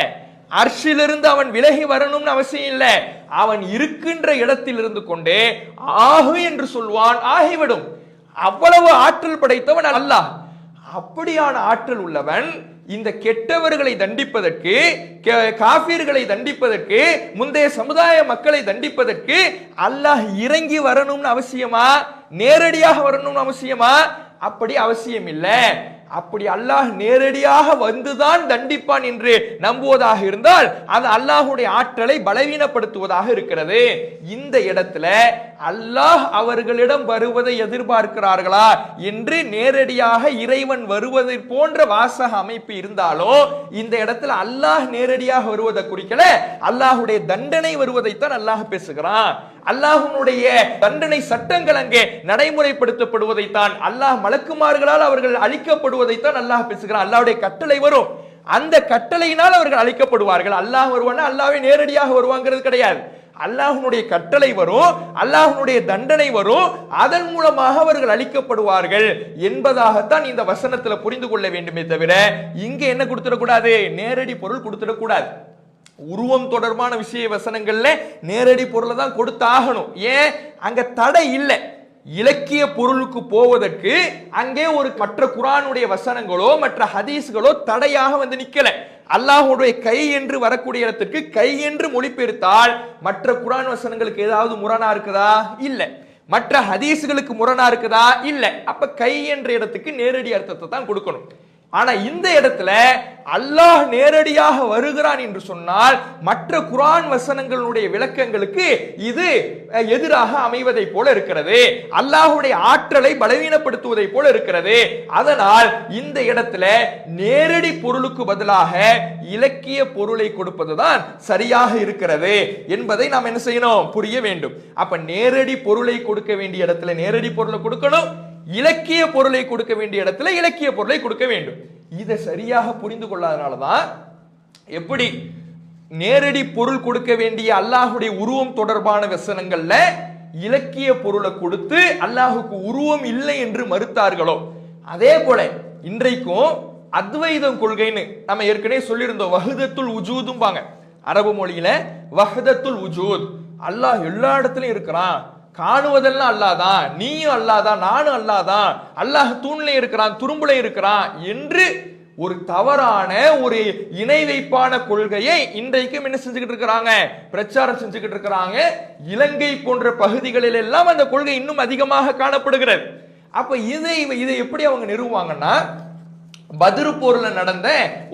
அர்ஷிலிருந்து அவன் விலகி வரணும்னு அவசியம் இல்லை. அவன் இருக்கின்ற இடத்தில் இருந்து கொண்டே ஆகு என்று சொல்வான், ஆகிவிடும். அவ்வளவு ஆற்றல் படைத்தவன் அல்லாஹ். அப்படியான ஆற்றல் உள்ளவன் இந்த கெட்டவர்களை தண்டிப்பதற்கு, காஃபிர்களை தண்டிப்பதற்கு, முந்தைய சமுதாய மக்களை தண்டிப்பதற்கு அல்லாஹ் இறங்கி வரணும்னு அவசியமா? நேரடியாக வரணும்னு அவசியமா? அப்படி அவசியம் இல்லை. அப்படி அல்லாஹ் நேரடியாக வந்துதான் தண்டிப்பான் என்று நம்புவதாக இருந்தால் அது அல்லாஹுடைய ஆற்றலை பலவீனப்படுத்துவதாக இருக்கிறது. இந்த இடத்துல அல்லாஹ் அவர்களிடம் வருவதை எதிர்பார்க்கிறார்களா என்று நேரடியாக இறைவன் வருவதை போன்ற வாசக அமைப்பு இருந்தாலும் இந்த இடத்துல அல்லாஹ் நேரடியாக வருவதை குறிக்கல, அல்லாஹுடைய தண்டனை வருவதைத்தான் அல்லாஹ் பேசுகிறான். அல்லாஹ்வுடைய தண்டனை சட்டங்கள் அங்கே நடைமுறைப்படுத்தப்படுவதைத்தான், அல்லாஹ் மலக்குமார்களால் அவர்கள் அழிக்கப்படுவதைத்தான் அல்லாஹ் பேசுகிறான். அல்லாஹ்வுடைய கட்டளை வரும், அந்த கட்டளையினால் அவர்கள் அழிக்கப்படுவார்கள். அல்லாஹ் வருவானா அல்லாஹ்வே நேரடியாக வருவாங்கிறது கிடையாது. அல்லாஹ்வுடைய கட்டளை வரும், அல்லாஹ்வுடைய தண்டனை வரும், அதன் மூலமாக அவர்கள் அழிக்கப்படுவார்கள் என்பதாகத்தான் இந்த வசனத்துல புரிந்து கொள்ள வேண்டுமே தவிர இங்க என்ன கொடுத்துடக்கூடாது, நேரடி பொருள் கொடுத்துடக்கூடாது. உருவம் தொடர்பான விஷய வசனங்கள்ல நேரடி பொருளை தான் கொடுத்தாகணும். ஏன்? அங்க தடை இல்லை. இலக்கிய பொருளுக்கு போவதற்கு அங்கே ஒரு மற்ற குர்ஆனுடைய வசனங்களோ மற்ற ஹதீஸ்களோ தடையாக வந்து நிக்கல. அல்லாஹ்வுடைய கை என்று வரக்கூடிய இடத்துக்கு கை என்று மொழிபெயர்த்தால் மற்ற குர்ஆன் வசனங்களுக்கு ஏதாவது முரணா இருக்குதா? இல்ல. மற்ற ஹதீஸ்களுக்கு முரணா இருக்குதா? இல்ல. அப்ப கை என்ற இடத்துக்கு நேரடி அர்த்தத்தை தான் கொடுக்கணும். ஆனா இந்த இடத்துல அல்லாஹ் நேரடியாக வருகிறான் என்று சொன்னால் மற்ற குர்ஆன் வசனங்களுடைய விளக்கங்களுக்கு இது எதிராக அமைவதை போல இருக்கிறது, அல்லாஹ்வுடைய ஆற்றலை பலவீனப்படுத்துவதை போல இருக்கிறது. அதனால் இந்த இடத்துல நேரடி பொருளுக்கு பதிலாக இலக்கிய பொருளை கொடுப்பதுதான் சரியாக இருக்கிறது என்பதை நாம் என்ன செய்யணும், புரிய வேண்டும். அப்ப நேரடி பொருளை கொடுக்க வேண்டிய இடத்துல நேரடி பொருளை கொடுக்கணும், இலக்கிய பொருளை கொடுக்க வேண்டிய இடத்துல இலக்கிய பொருளை கொடுக்க வேண்டும். இதை சரியாக புரிந்து கொள்ளாதனாலதான் எப்படி நேரடி பொருள் கொடுக்க வேண்டிய அல்லாஹுடைய உருவம் தொடர்பான வசனங்கள்ல இலக்கிய பொருளை கொடுத்து அல்லாஹுக்கு உருவம் இல்லை என்று மறுத்தார்களோ, அதே போல இன்றைக்கும் அத்வைதம் கொள்கைன்னு நம்ம ஏற்கனவே சொல்லியிருந்தோம். வஹ்தத்துல் உஜூதும் பாங்க அரபு மொழியில, வஹ்தத்துல் உஜூத், அல்லாஹ் எல்லா இடத்துலயும் இருக்கிறான், காணுவதெல்லாம் அல்லாதான், நீயும் அல்லாதான், நானும் அல்லாதான், அல்லாஹ் தூண்ல இருக்கிறான், துரும்புல இருக்கிறான் என்று ஒரு தவறான ஒரு இணை வைப்பான கொள்கையை இன்றைக்கும் என்ன செஞ்சுக்கிட்டு இருக்கிறாங்க, பிரச்சாரம் செஞ்சுக்கிட்டு இருக்கிறாங்க. இலங்கை போன்ற பகுதிகளில் எல்லாம் அந்த கொள்கை இன்னும் அதிகமாக காணப்படுகிறது. அப்ப இதை எப்படி அவங்க நிறுவுவாங்கன்னா, பத்ரு போர்ல நடந்த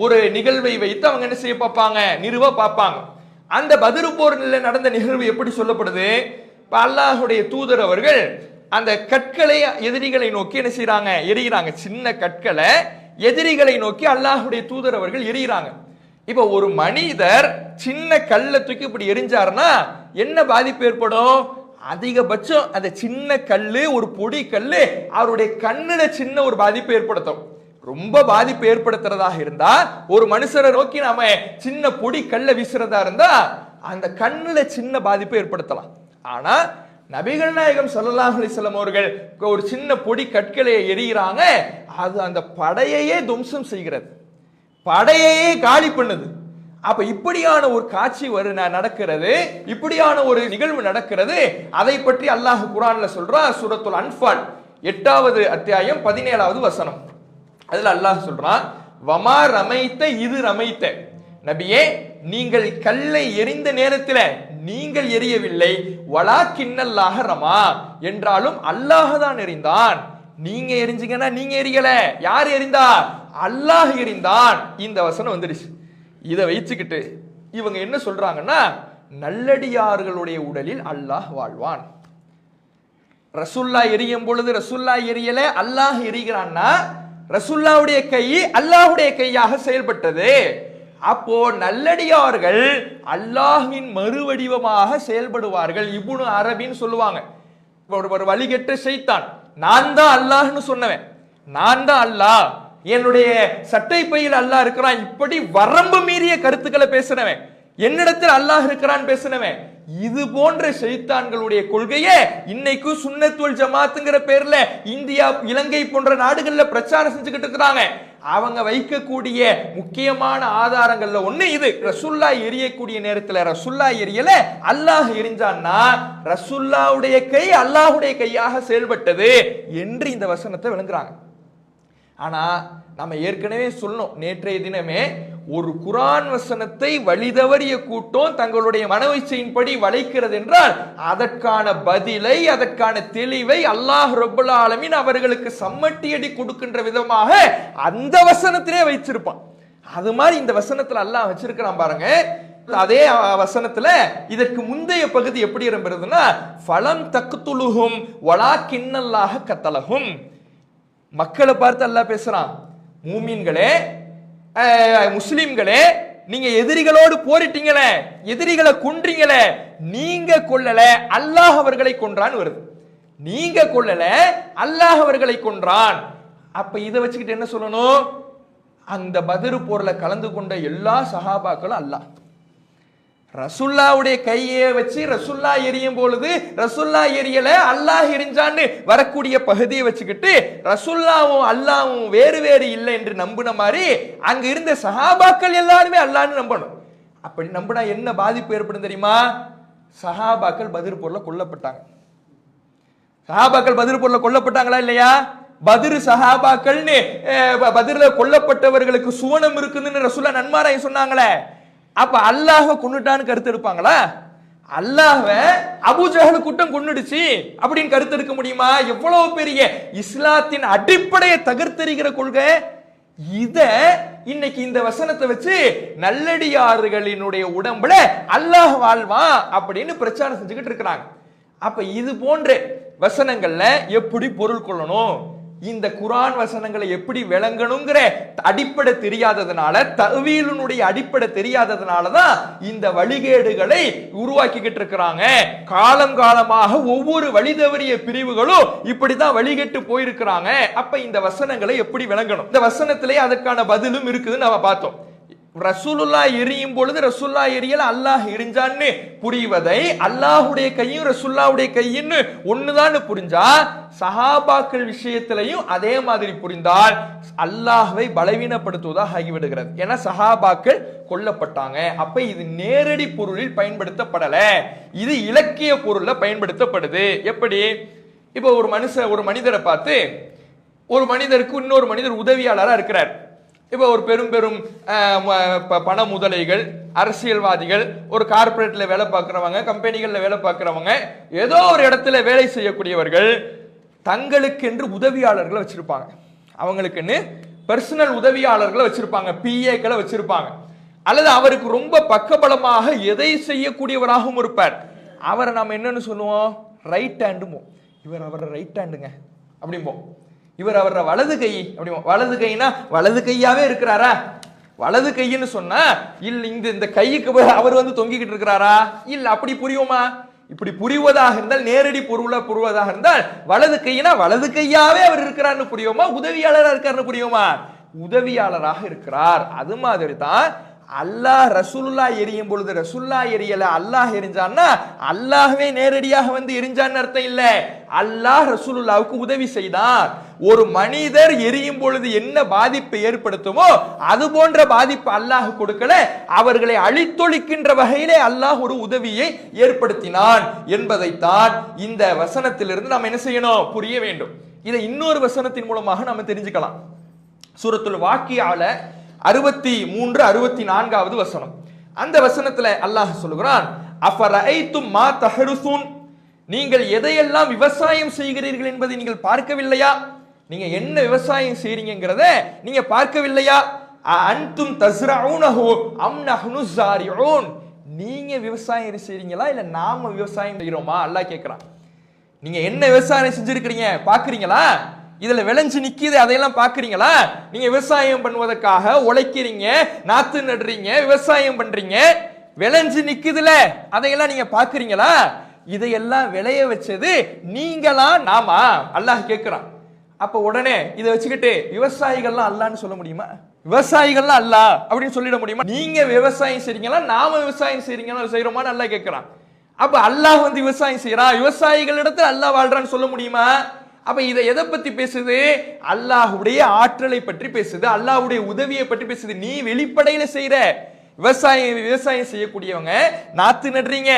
ஒரு நிகழ்வை வைத்து அவங்க என்ன செய்ய பார்ப்பாங்க, நிறுவ பார்ப்பாங்க. அந்த பத்ரு போர்ல நடந்த நிகழ்வு எப்படி சொல்லப்படுது? அல்லாஹுடைய தூதர் அவர்கள் அந்த கற்களை எதிரிகளை நோக்கி என்ன செய்யறாங்க, எரிகிறாங்க. சின்ன கற்களை எதிரிகளை நோக்கி அல்லாஹுடைய தூதர் அவர்கள் எரிகிறாங்க. இப்ப ஒரு மனிதர் சின்ன கல்லை தூக்கி இப்படி எரிஞ்சாருன்னா என்ன பாதிப்பு ஏற்படும்? அதிகபட்சம் அந்த சின்ன கல்லு, ஒரு பொடி கல்லு அவருடைய கண்ணுல சின்ன ஒரு பாதிப்பு ஏற்படுத்தும். ரொம்ப பாதிப்பு ஏற்படுத்துறதாக இருந்தா, ஒரு மனுஷரை நோக்கி நாம சின்ன பொடி கல்ல வீசுறதா இருந்தா அந்த கண்ணுல சின்ன பாதிப்பு ஏற்படுத்தலாம். ஆனா நபிகள் நாயகம் ஸல்லல்லாஹு அலைஹி வஸல்லம் அவர்கள் ஒரு சின்ன பொடி கற்களை எரிகிறாங்க, அது அந்த படையையே துவம்சம் செய்கிறது, படையையே காலி பண்ணுது. அப்ப இப்படியான ஒரு காட்சி நடக்கிறது, இப்படியான ஒரு நிகழ்வு நடக்கிறது. அதை பற்றி அல்லாஹ் குர்ஆன்ல சொல்றான். சூரத்துல் அன்ஃபால் 8வது அத்தியாயம் 17வது வசனம். அதுல அல்லாஹ் சொல்றான், வமா ரமைத்த இது ரமைத்த, நபியே நீங்கள் கல்லை எரிந்த நேரத்தில் நீங்கள் எரியவில்லை, வலாக்கின்னல்லாஹ ரமா, என்றாலும் அல்லாஹ் தான் எறிந்தான். நீங்க எரிஞ்சீங்கன்னா நீங்க எரியல, யார் எறிந்தா? அல்லாஹ் எறிந்தான். இந்த வசனம் வந்துடுச்சு. இதை வைச்சுக்கிட்டு இவங்க என்ன சொல்றாங்கன்னா, நல்லடியார்களுடைய உடலில் அல்லாஹ் வாழ்வான். ரசூல்லா எரியும் பொழுது ரசூல்லா எரியல, அல்லாஹ் எரிகிறான்னா ரசூல்லாவுடைய கை அல்லாஹுடைய கையாக செயல்பட்டது. அப்போ நல்லடியார்கள் அல்லாஹ்வின் மறுவடிவமாக செயல்படுவார்கள். இப்னு அரபின்னு சொல்லுவாங்க, ஒரு வழிகெட்ட ஷைத்தான், நான் தான் அல்லாஹ்னு சொன்னவன், நான் தான் அல்லாஹ், என்னுடைய சட்டை பையில் அல்லாஹ் இருக்கிறான், இப்படி வரம்பு மீறிய கருத்துக்களை பேசுனவன், என்னிடத்தில் அல்லாஹ் இருக்கிறான் பேசுனவன். இது போன்ற ஷைத்தான்களுடைய கொள்கையை இன்னைக்கு சுன்னத் வல் ஜமாத்துங்கிற பேர்ல இந்தியா, இலங்கை போன்ற நாடுகள்ல பிரச்சாரம் செஞ்சுக்கிட்டு இருக்கிறாங்க. அவங்க வைக்கக்கூடிய முக்கியமான ஆதாரங்கள்ல ஒண்ணு இது. ரசூல்லா எரியக்கூடிய நேரத்துல ரசூல்லா எரியல, அல்லாஹ் எரிஞ்சான்னா ரசூல்லாவுடைய கை அல்லாஹுடைய கையாக செயல்பட்டது என்று இந்த வசனத்தை விளங்குறாங்க. ஆனா நம்ம ஏற்கனவே சொன்னோம், நேற்றைய தினமே, ஒரு குர்ஆன் வசனத்தை வழிதவறிய கூட்டம் தங்களுடைய மனோயிச்சையின்படி வளைக்கிறது என்றால் அதற்கான பதிலை, அதற்கான தெளிவை அல்லாஹ் ரப்பல் ஆலமீன் அவர்களுக்கு சம்மட்டியடி கொடுக்கின்ற விதமாக அந்த வசனத்திலே வைச்சிருப்பான். அது மாதிரி இந்த வசனத்துல அல்லாஹ் வச்சிருக்கிறான் பாருங்க. அதே வசனத்துல இதற்கு முந்தைய பகுதி எப்படி இருந்ததுன்னா, ஃபலம் தக்துலுஹும் வலாக்கின்னல்லாஹ கத்தலஹும், மக்களை பார்த்து அல்லாஹ் பேசுறான், மூமின்களே, முஸ்லிம்களே, நீங்க எதிரிகளோடு போரிட்டீங்களே, எதிரிகளை கொன்றீங்களே, நீங்க கொல்லல, அல்லாஹ் அவர்களை கொன்றான் வருது. நீங்க கொல்லல, அல்லாஹ் அவர்களை கொன்றான். அப்ப இதை வச்சுக்கிட்டு என்ன சொல்லணும்? அந்த பத்ர் போர்ல கலந்து கொண்ட எல்லா சஹாபாக்களும் அல்லாஹ், ரசூல்லாவுடைய கையை வச்சு ரசூல்லா எரியும் பொழுது ரசூல்லா எரியல, அல்லாஹ் எரிஞ்சான்னு வரக்கூடிய பகுதியை வச்சுக்கிட்டு ரசூல்லாவும் அல்லாவும் வேறு வேறு இல்லை என்று நம்பின மாதிரி அங்க இருந்த சஹாபாக்கள் எல்லாருமே அல்லாஹ்னு நம்பணும். அப்படி நம்பினா என்ன பாதிப்பு ஏற்படும் தெரியுமா? சஹாபாக்கள் பத்ர் போர்ல கொல்லப்பட்டாங்க. சஹாபாக்கள் பத்ர் போர்ல கொல்லப்பட்டாங்களா இல்லையா? பத்ர் சஹாபாக்கள்னு பத்ர்ல கொல்லப்பட்டவர்களுக்கு சுவனம் இருக்குதுன்னு ரசூல்லா நன்மாராயம் சொன்னாங்களே. அப்ப அல்லாஹ்வை கொன்னுட்டான்னு கருத்து எடுப்பாங்களா? அல்லாஹ்வை அபூஜஹல் கூட்டம் கொன்னுடுச்சு அப்படின்னு கருத்து எடுக்க முடியுமா? எவ்வளவு பெரிய இஸ்லாத்தின் அடிப்படையை தகர்த்தெறிகிற கொள்கை இத. இன்னைக்கு இந்த வசனத்தை வச்சு நல்லடியார்களினுடைய உடம்புல அல்லாஹ் வாழ்வான் அப்படின்னு பிரச்சாரம் செஞ்சுக்கிட்டு இருக்கிறாங்க. அப்ப இது போன்ற வசனங்கள்ல எப்படி பொருள் கொள்ளணும், இந்த குர்ஆன் வசனங்களை எப்படி விளங்கணுங்கிற அடிப்படை தெரியாததுனால, தஅவீலுடைய அடிப்படை தெரியாததுனால தான் இந்த வழிகேடுகளை உருவாக்கிக்கிட்டு இருக்கிறாங்க. காலம் காலமாக ஒவ்வொரு வழிதவறிய பிரிவுகளும் இப்படிதான் வழிகெட்டு போயிருக்கிறாங்க. அப்ப இந்த வசனங்களை எப்படி விளங்கணும்? இந்த வசனத்திலே அதற்கான பதிலும் இருக்குதுன்னு நம்ம பார்த்தோம். ரசூலுல்லா எரியும் பொழுது ரசூல்லா எரியல, அல்லாஹ் எரிஞ்சான்னு புரிவதை அல்லாஹுடைய கையும் ரசூல்லாவுடைய கையின்னு ஒண்ணுதான் புரிஞ்சா, சஹாபாக்கள் விஷயத்திலையும் அதே மாதிரி புரிந்தால் அல்லாஹ்வை பலவீனப்படுத்துவதாக ஆகிவிடுகிறது. ஏன்னா சஹாபாக்கள் கொல்லப்பட்டாங்க. அப்ப இது நேரடி பொருளில் பயன்படுத்தப்படல, இது இலக்கிய பொருள்ல பயன்படுத்தப்படுது. எப்படி? இப்ப ஒரு மனிதரை பார்த்து, ஒரு மனிதருக்கு இன்னொரு மனிதர் உதவியாளராக இருக்கிறார். இப்போ ஒரு பெரும் பெரும் பண முதலைகள், அரசியல்வாதிகள், ஒரு கார்பரேட்ல வேலை பார்க்கிறவங்க, கம்பெனிகள்ல வேலை பார்க்கிறவங்க, ஏதோ ஒரு இடத்துல வேலை செய்யக்கூடியவர்கள் தங்களுக்கு என்று உதவியாளர்களை வச்சிருப்பாங்க. அவங்களுக்குன்னு பர்சனல் உதவியாளர்களை வச்சிருப்பாங்க, பிஏக்களை வச்சிருப்பாங்க. அல்லது அவருக்கு ரொம்ப பக்கபலமாக எதை செய்யக்கூடியவராகவும் இருப்பார். அவரை நாம என்னன்னு சொல்லுவோம்? ரைட் ஹேண்டுமோ. இவர் அவரோட ரைட் ஹேண்டுங்க அப்படிம்போம். இவர் அவர வலது கை அப்படி. வலது கைனா வலது கையாவே இருக்கிறாரா? வலது கைன்னு சொன்னா இல்ல இந்த கைக்கு அவர் தொங்கிக்கிட்டு இருக்கிறாரா? இல்ல. அப்படி புரியுமா? இப்படி புரிவதாக இருந்தால், நேரடி பொருளா புரிவதாக இருந்தால், வலது கையினா வலது கையாவே அவர் இருக்கிறார்னு புரியுமா? உதவியாளராக இருக்காருன்னு புரியுமா? உதவியாளராக இருக்கிறார். அது மாதிரி தான் அல்லாஹ் ரசூலுல்லாஹ் எரியும் பொழுது ரசூலுல்லாஹ் எரியல, அல்லாஹ் எரிஞ்சான்னா அல்லாஹ்வே நேரடியாக வந்து எரிஞ்சான்னு அர்த்தம் இல்ல. அல்லாஹ் ரசூலுல்லாஹ்வுக்கு உதவி செய்தார். ஒரு மனிதர் எரியும் பொழுது என்ன பாதிப்பை ஏற்படுத்துமோ அது போன்ற பாதிப்பு அல்லாஹ் கொடுக்கல, அவர்களை அழித்தொழிக்கின்ற வகையிலே அல்லாஹ் ஒரு உதவியை ஏற்படுத்தினான் என்பதைத்தான் இந்த வசனத்திலிருந்து நாம் என்ன செய்யணும், புரிய வேண்டும். இதை இன்னொரு வசனத்தின் மூலமாக நாம தெரிஞ்சுக்கலாம். சூரத்துல் வாக்கியால 63 64வது வசனம். அந்த வசனத்துல அல்லாஹ் சொல்லுகிறான், அஃபரஐத்தும் மா தஹருசூன், நீங்கள் எதையெல்லாம் விவசாயம் செய்கிறீர்கள் என்பதை நீங்கள் பார்க்கவில்லையா? நீங்க என்ன விவசாயம் செய்றீங்கங்கறத நீங்க பார்க்கவில்லையா? அன்தும் தஸ்ரஊனஹு அம் நஹ்னு ஸாரிஊன், நீங்க விவசாயம் செய்றீங்களா இல்ல நாம விவசாயம் செய்றோமா? அல்லாஹ் கேக்குறான். நீங்க என்ன விவசாயம் செஞ்சிருக்கீங்க பாக்குறீங்களா? இதுல விளைஞ்சு நிக்குது, அதையெல்லாம் பாக்குறீங்களா? நீங்க விவசாயம் பண்ணுவதற்காக உழைக்கிறீங்க, நாத்து நடுறீங்க, விவசாயம் பண்றீங்க, விளைஞ்சு நிக்குதுல, அதையெல்லாம் நீங்க பாக்குறீங்களா? இதையெல்லாம் விளைய வச்சது நீங்களா நாமா? அல்லாஹ் கேட்கிறான். அப்ப உடனே இதை வச்சுக்கிட்டு விவசாயிகள்லாம் அல்லான்னு சொல்ல முடியுமா? விவசாயிகள்லாம் அல்லாஹ் அப்படின்னு சொல்லிட முடியுமா? நீங்க விவசாயம் செய்றீங்களா நாம விவசாயம் செய்யறோமான்னு அல்லாஹ் கேட்கிறான். அப்ப அல்லாஹ் வந்து விவசாயம் செய்யறான், விவசாயிகளிடத்தில் அல்லாஹ் வாழ்றான்னு சொல்ல முடியுமா? அப்ப இதை எதை பத்தி பேசுது? அல்லாஹ்வுடைய ஆற்றலை பற்றி பேசுது, அல்லாஹ்வுடைய உதவியை பற்றி பேசுது. நீ வெளிப்படையில செய்யற விவசாயம் செய்யக்கூடியவங்க, நாத்து நடுறீங்க,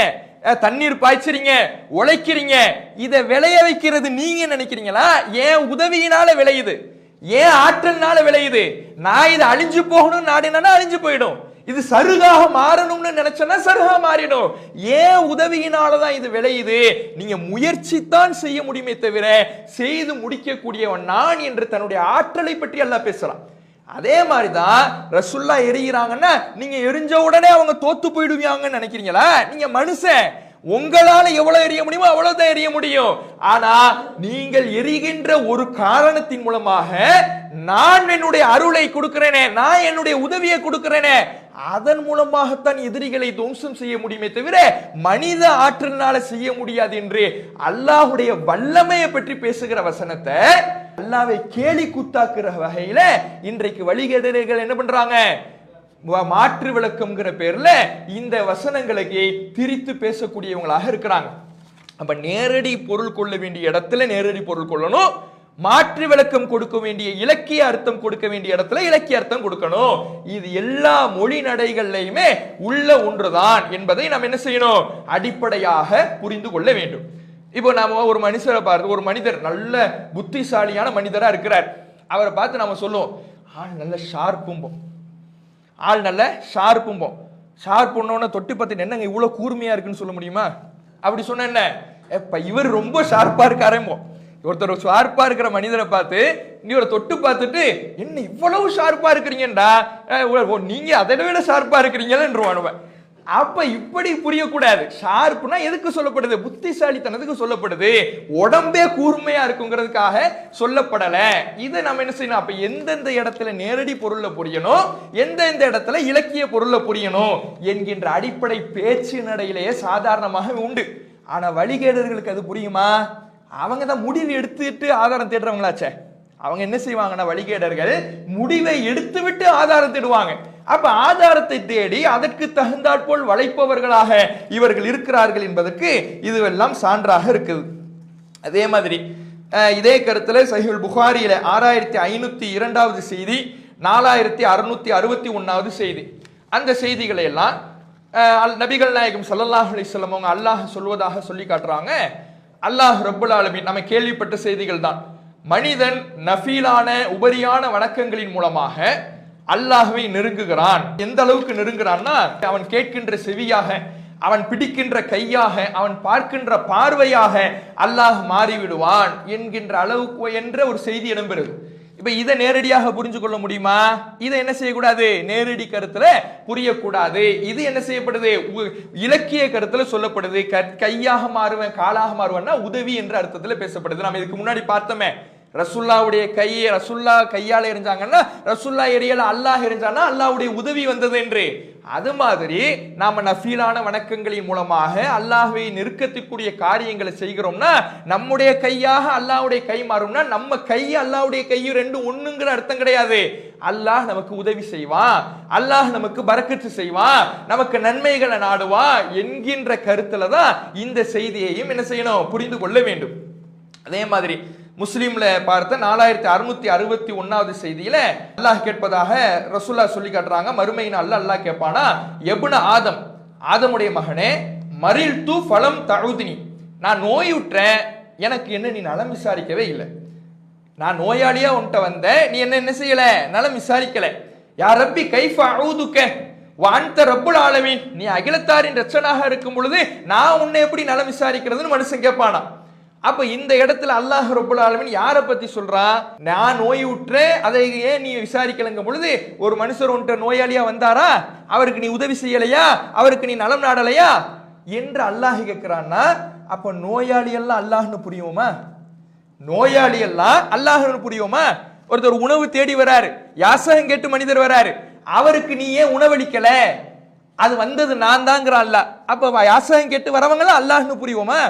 தண்ணீர் பாய்ச்சறீங்க, உழைக்கிறீங்க, இதை விளைய வைக்கிறது நீங்க நினைக்கிறீங்களா? ஏன் உதவியினால விளையுது, ஏன் ஆற்றல்னால விளையுது. நான் இதை அழிஞ்சு போகணும் நாடினா அழிஞ்சு போயிடும், இது சருகாக மாறணும்னு நினைச்சனா சருகா மாறிடும். ஏன் உதவியினாலதான் இது விளையுது. நீங்க முயற்சி தான் செய்ய முடியுமே தவிர செய்து முடிக்க கூடியவன் நான் என்று தன்னுடைய ஆற்றலை பற்றி எல்லாம் பேசலாம். அதே மாதிரிதான் ரசூலுல்லாஹ் எரிகிறாங்கன்னா நீங்க எரிஞ்ச உடனே அவங்க தோத்து போயிடுவாங்கன்னு நினைக்கிறீங்களா? நீங்க மனுஷன், உங்களால எவ்வளவு எரிய முடியுமோ அவ்வளவுதான் எரிய முடியும். ஆனா நீங்கள் எரிகின்ற ஒரு காரணத்தின் மூலமாக நான் என்னுடைய அருளை கொடுக்கிறேனே, நான் என்னுடைய உதவியை கொடுக்கிறேனே, அதன் மூலமாகத்தான் எதிரிகளை துவம்சம் செய்ய முடியுமே தவிர மனித ஆற்றலினால செய்ய முடியாது என்று அல்லாஹ்வுடைய வல்லமையை பற்றி பேசுகிற வசனத்தை அல்லாஹ்வை கேலி கூத்தாக்குற வகையில இன்றைக்கு வழிகேடர்கள் என்ன பண்றாங்க? மாற்று விளக்கம்ங்கிற பேர்ல இந்த வசனங்களுக்கு திரித்து பேசக்கூடியவங்களாக இருக்கிறாங்க. அப்ப நேரடி பொருள் கொள்ள வேண்டிய இடத்துல நேரடி பொருள் கொள்ளணும், மாற்று விளக்கம் கொடுக்க வேண்டிய இலக்கிய அர்த்தம் கொடுக்க வேண்டிய இடத்துல இலக்கிய அர்த்தம் கொடுக்கணும். இது எல்லா மொழி நடைகள்லையுமே உள்ள ஒன்றுதான் என்பதை நாம் என்ன செய்யணும், அடிப்படையாக புரிந்து கொள்ள வேண்டும். இப்போ நாம ஒரு மனுஷரை பார்த்து, ஒரு மனிதர் நல்ல புத்திசாலியான மனிதரா இருக்கிறார், அவரை பார்த்து நாம சொல்லுவோம் ஆள் நல்ல ஷார்ப்பும்போம், ஆள் நல்ல ஷார்ப்பும்போம். ஷார்ப் பண்ணோன்னு தொட்டி பார்த்து என்னங்க இவ்வளவு கூர்மையா இருக்குன்னு சொல்ல முடியுமா? அப்படி சொன்ன என்ன, இவர் ரொம்ப ஷார்ப்பா இருக்காரேமோ. ஒருத்தர் ஷார்ப்பா இருக்கிற மனிதரை பார்த்து நீ ஒரு தொட்டு பார்த்துட்டு என்ன இவ்வளவு ஷார்ப்பா இருக்கிறீங்கடா, நீங்க அதை விட ஷார்ப்பா இருக்கிறீங்கன்னு. அப்ப இப்படி புரியக்கூடாது. ஷார்ப்னா எதுக்கு சொல்லப்படுது? புத்திசாலித்தனத்துக்கு சொல்லப்படுது, உடம்பே கூர்மையா இருக்குங்கிறதுக்காக சொல்லப்படல. இதை நம்ம என்ன செய்யணும், அப்ப எந்தெந்த இடத்துல நேரடி பொருள்ல புரியணும், எந்தெந்த இடத்துல இலக்கிய பொருள்ல புரியணும் என்கின்ற அடிப்படை பேச்சு நடையிலேயே சாதாரணமாக உண்டு. ஆனா வழிகேடர்களுக்கு அது புரியுமா? அவங்க தான் முடிவு எடுத்துட்டு ஆதாரம் தேடுறவங்களாச்சே. அவங்க என்ன செய்வாங்கன்னா, வழிகேடர்கள் முடிவை எடுத்து விட்டு ஆதாரம் தேடுவாங்க. அப்ப ஆதாரத்தை தேடி அதற்கு தகுந்தாற்போல் வளைப்பவர்களாக இவர்கள் இருக்கிறார்கள் என்பதற்கு இதுவெல்லாம் சான்றாக இருக்குது. அதே மாதிரி இதே கருத்துல சஹீஹுல் புகாரியில 6502வது செய்தி, 4661வது செய்தி, அந்த செய்திகளை எல்லாம் நபிகள் நாயகம் ஸல்லல்லாஹு அலைஹி வஸல்லம் அவங்க அல்லாஹ் சொல்வதாக சொல்லி காட்டுறாங்க. அல்லாஹ் ரப்புல் ஆலமீன் நம்ம கேள்விப்பட்ட செய்திகள் தான். மனிதன் நஃபீலான உபரியான வணக்கங்களின் மூலமாக அல்லாஹ்வை நெருங்குகிறான். எந்த அளவுக்கு நெருங்குறான்னா, அவன் கேட்கின்ற செவியாக, அவன் பிடிக்கின்ற கையாக, அவன் பார்க்கின்ற பார்வையாக அல்லாஹ் மாறிவிடுவான் என்கின்ற அளவுக்கு என்ற ஒரு செய்தி இடம்பெறுது. இப்ப இதை நேரடியாக புரிஞ்சு கொள்ள முடியுமா? இதை என்ன செய்யக்கூடாது, நேரடி கருத்துல புரியக்கூடாது. இது என்ன செய்யப்படுது, இலக்கிய கருத்துல சொல்லப்படுது. கையாக மாறுவேன் காலாக மாறுவேன்னா உதவி என்ற அர்த்தத்துல பேசப்படுது. நம்ம இதுக்கு முன்னாடி பார்த்தோமே, ரசுல்லாவுடைய கையை ரசுல்லா கையால எரிஞ்சாங்கன்னா ரசுல்லா எரியல அல்லாஹ் எரிஞ்சானா அல்லாஹ்வுடைய உதவி வந்தது என்று. அது மாதிரி நாம நஃபீலான வணக்கங்களின் மூலமாக அல்லாஹ்வை நெருக்கத்திற்குரிய காரியங்களை செய்கிறோம்னா நம்முடைய கையாக அல்லாஹ்வுடைய கை மாறும்னா நம்ம கை அல்லாஹ்வுடைய கையும் ரெண்டும் ஒண்ணுங்கிற அர்த்தம் கிடையாது. அல்லாஹ் நமக்கு உதவி செய்வான், அல்லாஹ் நமக்கு பரக்கத்து செய்வான், நமக்கு நன்மைகளை நாடுவான் என்கின்ற கருத்துல தான் இந்த செய்தியையும் என்ன செய்யணும், புரிந்து கொள்ள வேண்டும். அதே மாதிரி முஸ்லிம்ல பார்த்த 4661வது செய்தியில அல்லாஹ் கேட்பதாக ரசூல்லா சொல்லி காட்டுறாங்க. மறுமையின் அல்லாஹ் கேட்பானா, எப்ன ஆதம், ஆதமுடைய மகனே, மரில் து ஃபலம் தஉதினி, நான் நோயுற்றேன், எனக்கு என்ன நீ நலம் விசாரிக்கவே இல்லை. நான் நோயாளியா உன்ட்ட வந்தேன், நீ என்ன செய்யல, நலம் விசாரிக்கல. யா ரப்பி கைஃப அஊதுக வஅன்த ரப்புல் ஆலமீன், நீ அகிலத்தாரின் ரட்சனாக இருக்கும் பொழுது நான் உன்னை எப்படி நலம் விசாரிக்கிறதுன்னு மனுஷன் கேட்பானா. அப்ப இந்த இடத்துல அல்லாஹ் ரப்புல் ஆலமீன் யாரை பத்தி சொல்றான், நான் நோயுற்றேன், அதை ஏன் நீ விசாரிக்கலங்கும் பொழுது ஒரு மனுஷர் உன்ட்ட நோயாளியா வந்தாரா, அவருக்கு நீ உதவி செய்யலையா, அவருக்கு நீ நலம் நாடலையா என்று அல்லாஹ் கேட்கிறான்னா, அப்ப நோயாளி எல்லாம் அல்லாஹ்னு புரியுமா? நோயாளி எல்லாம் அல்லாஹ்னு புரியுமா? ஒருத்தர் உணவு தேடி வராரு, யாசகம் கேட்டு மனிதர் வராரு, அவருக்கு நீ ஏன் உணவளிக்கல, அது வந்தது நான் தாங்கிற அல்லாஹ். அப்ப யாசகம் கேட்டு வரவங்க அல்லாஹ்னு புரியுமா?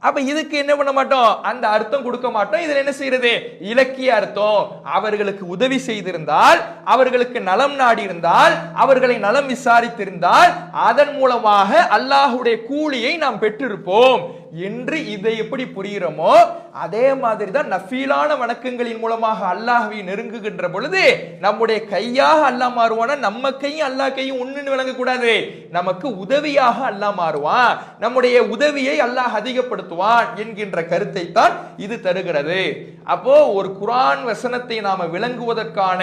அப்ப இதுக்கு என்ன பண்ண மாட்டோம், அந்த அர்த்தம் கொடுக்க மாட்டோம். இதுல என்ன செய்யறது, இலக்கிய அர்த்தம். அவர்களுக்கு உதவி செய்திருந்தால், அவர்களுக்கு நலம் நாடி இருந்தால், அவர்களை நலம் விசாரித்திருந்தால் அதன் மூலமாக அல்லாஹ்வுடைய கூலியை நாம் பெற்றிருப்போம் என்று இதை எப்படி புரிகிறோமோ அதே மாதிரி தான் நஃபீலான வணக்கங்களின் மூலமாக அல்லாஹ்வை நெருங்குகின்ற பொழுது நம்முடைய கையாக அல்லாஹ் மாறுவானா, நம்ம கையும் அல்லாஹ் கையும் ஒண்ணுன்னு விளங்க கூடாது. நமக்கு உதவியாக அல்லாஹ் மாறுவான், நம்முடைய உதவியை அல்லாஹ் அதிகப்படுத்துவான் என்கின்ற கருத்தை தான் இது தருகிறது. அப்போ ஒரு குர்ஆன் வசனத்தை நாம விளங்குவதற்கான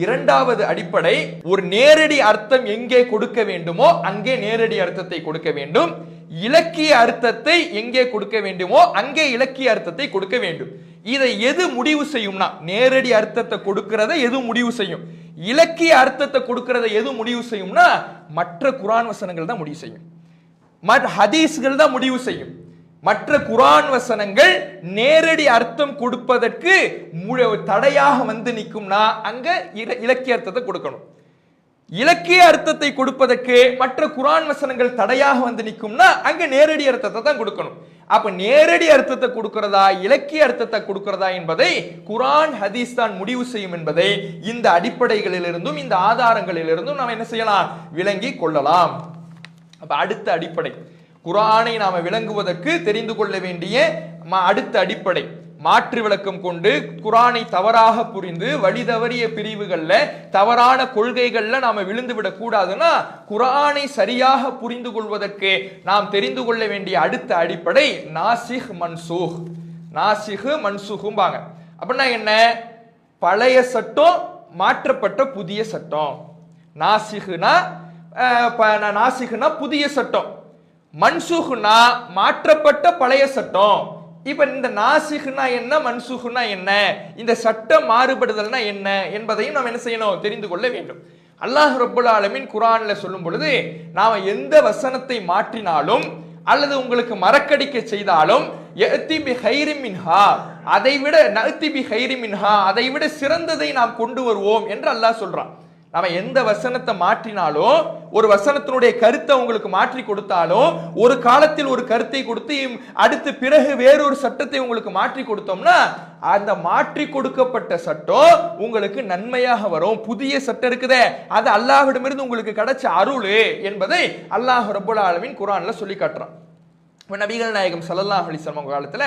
இரண்டாவது அடிப்படை, ஒரு நேரடி அர்த்தம் எங்கே கொடுக்க வேண்டுமோ அங்கே நேரடி அர்த்தத்தை கொடுக்க வேண்டும், இலக்கிய அர்த்தத்தை எங்கே கொடுக்க வேண்டுமோ அங்கே இலக்கிய அர்த்தத்தை கொடுக்க வேண்டும். இதை எது முடிவு செய்யும்னா, நேரடி அர்த்தத்தை கொடுக்கிறத எது முடிவு செய்யும், இலக்கிய அர்த்தத்தை கொடுக்கிறத எது முடிவு செய்யும்னா மற்ற குர்ஆன் வசனங்கள் தான் முடிவு செய்யும், ஹதீஸ்கள் தான் முடிவு செய்யும். மற்ற குர்ஆன் வசனங்கள் நேரடி அர்த்தம் கொடுப்பதற்கு தடையாக வந்து நிற்கும்னா அங்க இலக்கிய அர்த்தத்தை கொடுக்கணும். இலக்கிய அர்த்தத்தை கொடுப்பதற்கு மற்ற குர்ஆன் வசனங்கள் தடையாக வந்து நிற்கும்னா அங்க நேரடி அர்த்தத்தை தான் கொடுக்கணும். அப்ப நேரடி அர்த்தத்தை கொடுக்கிறதா இலக்கிய அர்த்தத்தை கொடுக்கிறதா என்பதை குர்ஆன் ஹதீஸ் தான் முடிவு செய்யும் என்பதை இந்த அடிப்படைகளிலிருந்தும் இந்த ஆதாரங்களிலிருந்தும் நாம் என்ன செய்யலாம், விளங்கி கொள்ளலாம். அப்ப அடுத்த அடிப்படை, குர்ஆனை நாம விளங்குவதற்கு தெரிந்து கொள்ள வேண்டிய அடுத்த அடிப்படை, மாற்று விளக்கம் கொண்டு குர்ஆனை தவறாக புரிந்து வழி தவறிய பிரிவுகள்ல தவறான கொள்கைகள்ல நாம விழுந்து விடக் கூடாதுன்னா குர்ஆனை சரியாக புரிந்து கொள்வதற்கு நாம் தெரிந்து கொள்ள வேண்டிய அடுத்த அடிப்படை நாசிஹ் மன்சூஹ். நாசிஹ் மன்சூஹும்பாங்க. அப்படின்னா என்ன, பழைய சட்டம் மாற்றப்பட்ட புதிய சட்டம். நாசிஹ்னா புதிய சட்டம், மன்சூஹ்னா மாற்றப்பட்ட பழைய சட்டம். இப்ப இந்த நாசிஹ்னா என்ன, மன்சூஹ்னா என்ன, இந்த சட்டம் மாறுபடுதல்னா என்ன என்பதையும் நாம் என்ன செய்யணும், தெரிந்து கொள்ள வேண்டும். அல்லாஹ் ரப்புல் ஆலமீன் குர்ஆன்ல சொல்லும் பொழுது நாம எந்த வசனத்தை மாற்றினாலும் அல்லது உங்களுக்கு மறக்கடிக்க செய்தாலும் யஅதி பி கைரின் மின்ஹா, அதைவிட நஅதி பி கைரின் மின்ஹா, அதைவிட சிறந்ததை நாம் கொண்டு வருவோம் என்று அல்லாஹ் சொல்றான். நாம எந்த வசனத்தை மாற்றினாலும், ஒரு வசனத்தினுடைய கருத்தை உங்களுக்கு மாற்றி கொடுத்தாலும், ஒரு காலத்தில் ஒரு கருத்தை கொடுத்து அடுத்து பிறகு வேறொரு சட்டத்தை உங்களுக்கு மாற்றி கொடுத்தோம்னா அந்த மாற்றி கொடுக்கப்பட்ட சட்டம் உங்களுக்கு நன்மையாக வரும். புதிய சட்டம் இருக்குதே அது அல்லாஹ்விடமிருந்து உங்களுக்கு கிடைச்ச அருள் என்பதை அல்லாஹ் ரப்புல் ஆலமீன் குர்ஆன்ல சொல்லி காட்டுறான். நபிகள் நாயகம் ஸல்லல்லாஹு அலைஹி வஸல்லம் காலத்துல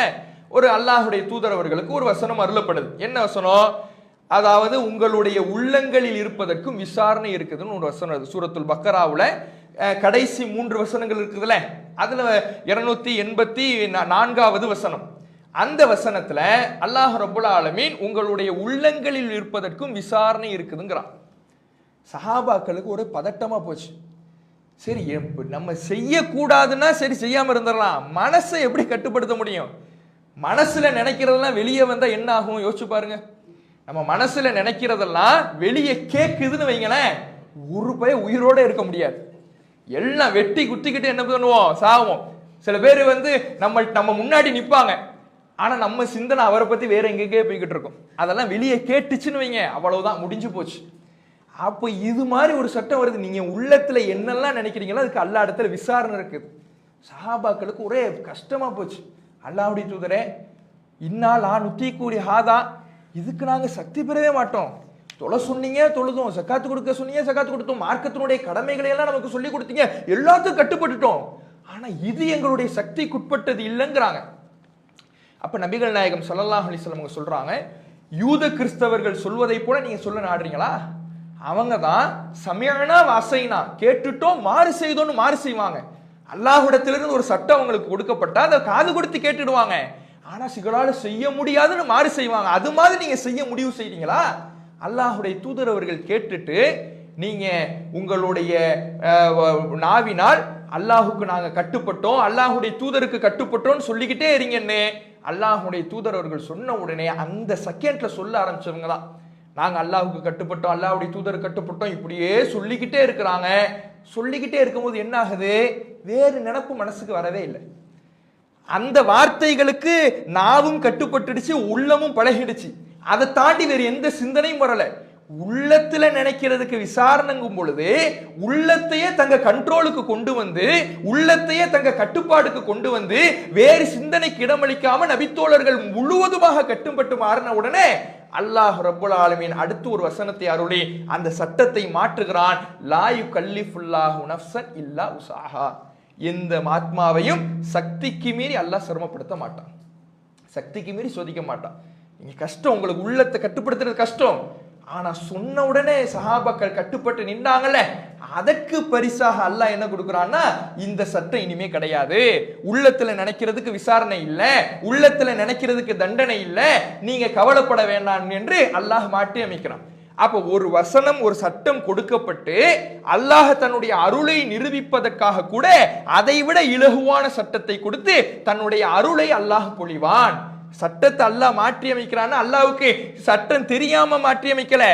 ஒரு அல்லாஹ்வுடைய தூதர் அவர்களுக்கு ஒரு வசனம் அருளப்படுது. என்ன வசனம், அதாவது உங்களுடைய உள்ளங்களில் இருப்பதற்கும் விசாரணை இருக்குதுன்னு ஒரு வசனம். சூரத்துல் பக்கராவுல கடைசி 3 வசனங்கள் இருக்குதுல்ல, அதுல 284வது வசனம். அந்த வசனத்துல அல்லாஹ் ரப்புல் ஆலமீன் உங்களுடைய உள்ளங்களில் இருப்பதற்கும் விசாரணை இருக்குதுங்கிறான். சஹாபாக்களுக்கு ஒரு பதட்டமா போச்சு. சரி, நம்ம செய்யக்கூடாதுன்னா சரி செய்யாம இருந்துடலாம், மனசை எப்படி கட்டுப்படுத்த முடியும், மனசுல நினைக்கிறதெல்லாம் வெளியே வந்தா என்ன ஆகும் யோசிச்சு பாருங்க. நம்ம மனசுல நினைக்கிறதெல்லாம் வெளியே கேக்குதுன்னு வைங்களேன், ஒரு பய உயிரோட இருக்க முடியாது, எல்லாம் வெட்டி குத்திக்கிட்டு என்ன பண்ணுவோம், சாவோம். சில பேர் நம்ம முன்னாடி நிப்பாங்க, ஆனா நம்ம சிந்தனை அவரை பத்தி வேற எங்கெங்கே போய்கிட்டு இருக்கோம். அதெல்லாம் வெளியே கேட்டுச்சுன்னு வைங்க, அவ்வளவுதான், முடிஞ்சு போச்சு. அப்ப இது மாதிரி ஒரு சட்டம் வருது. நீங்க உள்ளத்துல என்னெல்லாம் நினைக்கிறீங்களோ அதுக்கு அல்லாஹ் இடத்துல விசாரணை இருக்குது. சஹாபாக்களுக்கு ஒரே கஷ்டமா போச்சு. அல்லாஹ்வுடைய தூதரே, இன்னால் நுத்தி கூலி ஹாதா, இதுக்கு நாங்க சக்தி பெறவே மாட்டோம். தொலை சொன்னீங்க தொழுதோம், சக்காத்து கொடுக்க சொன்னீங்க சக்காத்து கொடுத்தோம், மார்க்கத்தினுடைய கடமைகளை எல்லாம் நமக்கு சொல்லி கொடுத்தீங்க, எல்லாத்துக்கும் கட்டுப்பட்டுட்டோம். ஆனா இது எங்களுடைய சக்திக்குட்பட்டது இல்லைங்கிறாங்க. அப்ப நபிகள் நாயகம் ஸல்லல்லாஹு அலைஹி வஸல்லம் அவங்க சொல்றாங்க, யூத கிறிஸ்தவர்கள் சொல்வதை போல நீங்க சொல்ல நாடுறீங்களா? அவங்க தான் சமிஅனா வஅஸைனா, கேட்டுட்டோம் மாறு செய்தோம்னு மாறு செய்வாங்க. அல்லாஹ்விடத்திலிருந்து ஒரு சட்டம் அவங்களுக்கு கொடுக்கப்பட்டா அதை காது கொடுத்து கேட்டுடுவாங்க. ஆனா சிகளால செய்ய முடியாதுன்னு மாறு செய்வாங்க. அது மாதிரி நீங்க செய்ய முடிவு செய்றீங்களா? அல்லாஹ்வுடைய தூதர் அவர்கள் கேட்டுட்டு நீங்க உங்களுடைய நாவினால் அல்லாஹுக்கு நாங்க கட்டுப்பட்டோம், அல்லாஹ்வுடைய தூதருக்கு கட்டுப்பட்டோம்னு சொல்லிக்கிட்டே இருங்கன்னு அல்லாஹ்வுடைய தூதர் அவர்கள் சொன்ன உடனே அந்த செகண்ட்ல சொல்ல ஆரம்பிச்சவங்க தான் நாங்க அல்லாஹுக்கு கட்டுப்பட்டோம், அல்லாஹ்வுடைய தூதருக்கு கட்டுப்பட்டோம், இப்படியே சொல்லிக்கிட்டே இருக்கிறாங்க. சொல்லிக்கிட்டே இருக்கும்போது என்ன ஆகுது, வேறு நினைப்பு மனசுக்கு வரவே இல்லை. அந்த வார்த்தைகளுக்கு நாவும் கட்டுப்பட்டுடுச்சு, உள்ளமும் பழகிடுச்சு. அதை தாண்டி வேறு எந்த சிந்தனையும் வரல. உள்ளத்துல நினைக்கிறதுக்கு விசாரணைங்கும் பொழுது உள்ளத்தையே தங்க கண்ட்ரோலுக்கு கொண்டு வந்து, உள்ளத்தையே தங்க கட்டுப்பாடுக்கு கொண்டு வந்து, வேறு சிந்தனைக்கு இடமளிக்காம நபித்தோழர்கள் முழுவதுமாக கட்டுப்பட்டு மாறின உடனே அல்லாஹ் ரப்புல் ஆலமீன் அடுத்து ஒரு வசனத்தை அருளி அந்த சட்டத்தை மாற்றுகிறான். லா யுகல்லிஃபுல்லாஹு நஃப்ஸன் இல்லா உஸாஹா, எந்த ஆத்மாவையும் சக்திக்கு மீறி அல்லாஹ் சிரமப்படுத்த மாட்டான், சக்திக்கு மீறி சோதிக்க மாட்டான். நீங்க கஷ்டம், உங்களுக்கு உள்ளத்தை கட்டுப்படுத்துறது கஷ்டம். ஆனா சொன்ன உடனே சஹாபாக்கள் கட்டுப்பட்டு நின்றாங்கல்ல, அதற்கு பரிசாக அல்லாஹ் என்ன கொடுக்குறான்னா, இந்த சட்டம் இனிமே கிடையாது, உள்ளத்துல நினைக்கிறதுக்கு விசாரணை இல்ல, உள்ளத்துல நினைக்கிறதுக்கு தண்டனை இல்ல, நீங்க கவலைப்பட வேண்டாம் என்று அல்லாஹ் மாற்றி அமைக்கிறான். அப்ப ஒரு வசனம், ஒரு சட்டம் கொடுக்கப்பட்டு அல்லாஹ் தன்னுடைய அருளை நிரூபிப்பதற்காக கூட அதைவிட இலகுவான சட்டத்தை கொடுத்து தன்னுடைய அருளை அல்லாஹ் பொழிவான். சட்டத்தை அல்லாஹ் மாற்றி அமைக்கிறான்னு அல்லாஹ்வுக்கு சட்டம் தெரியாம மாற்றி அமைக்கல.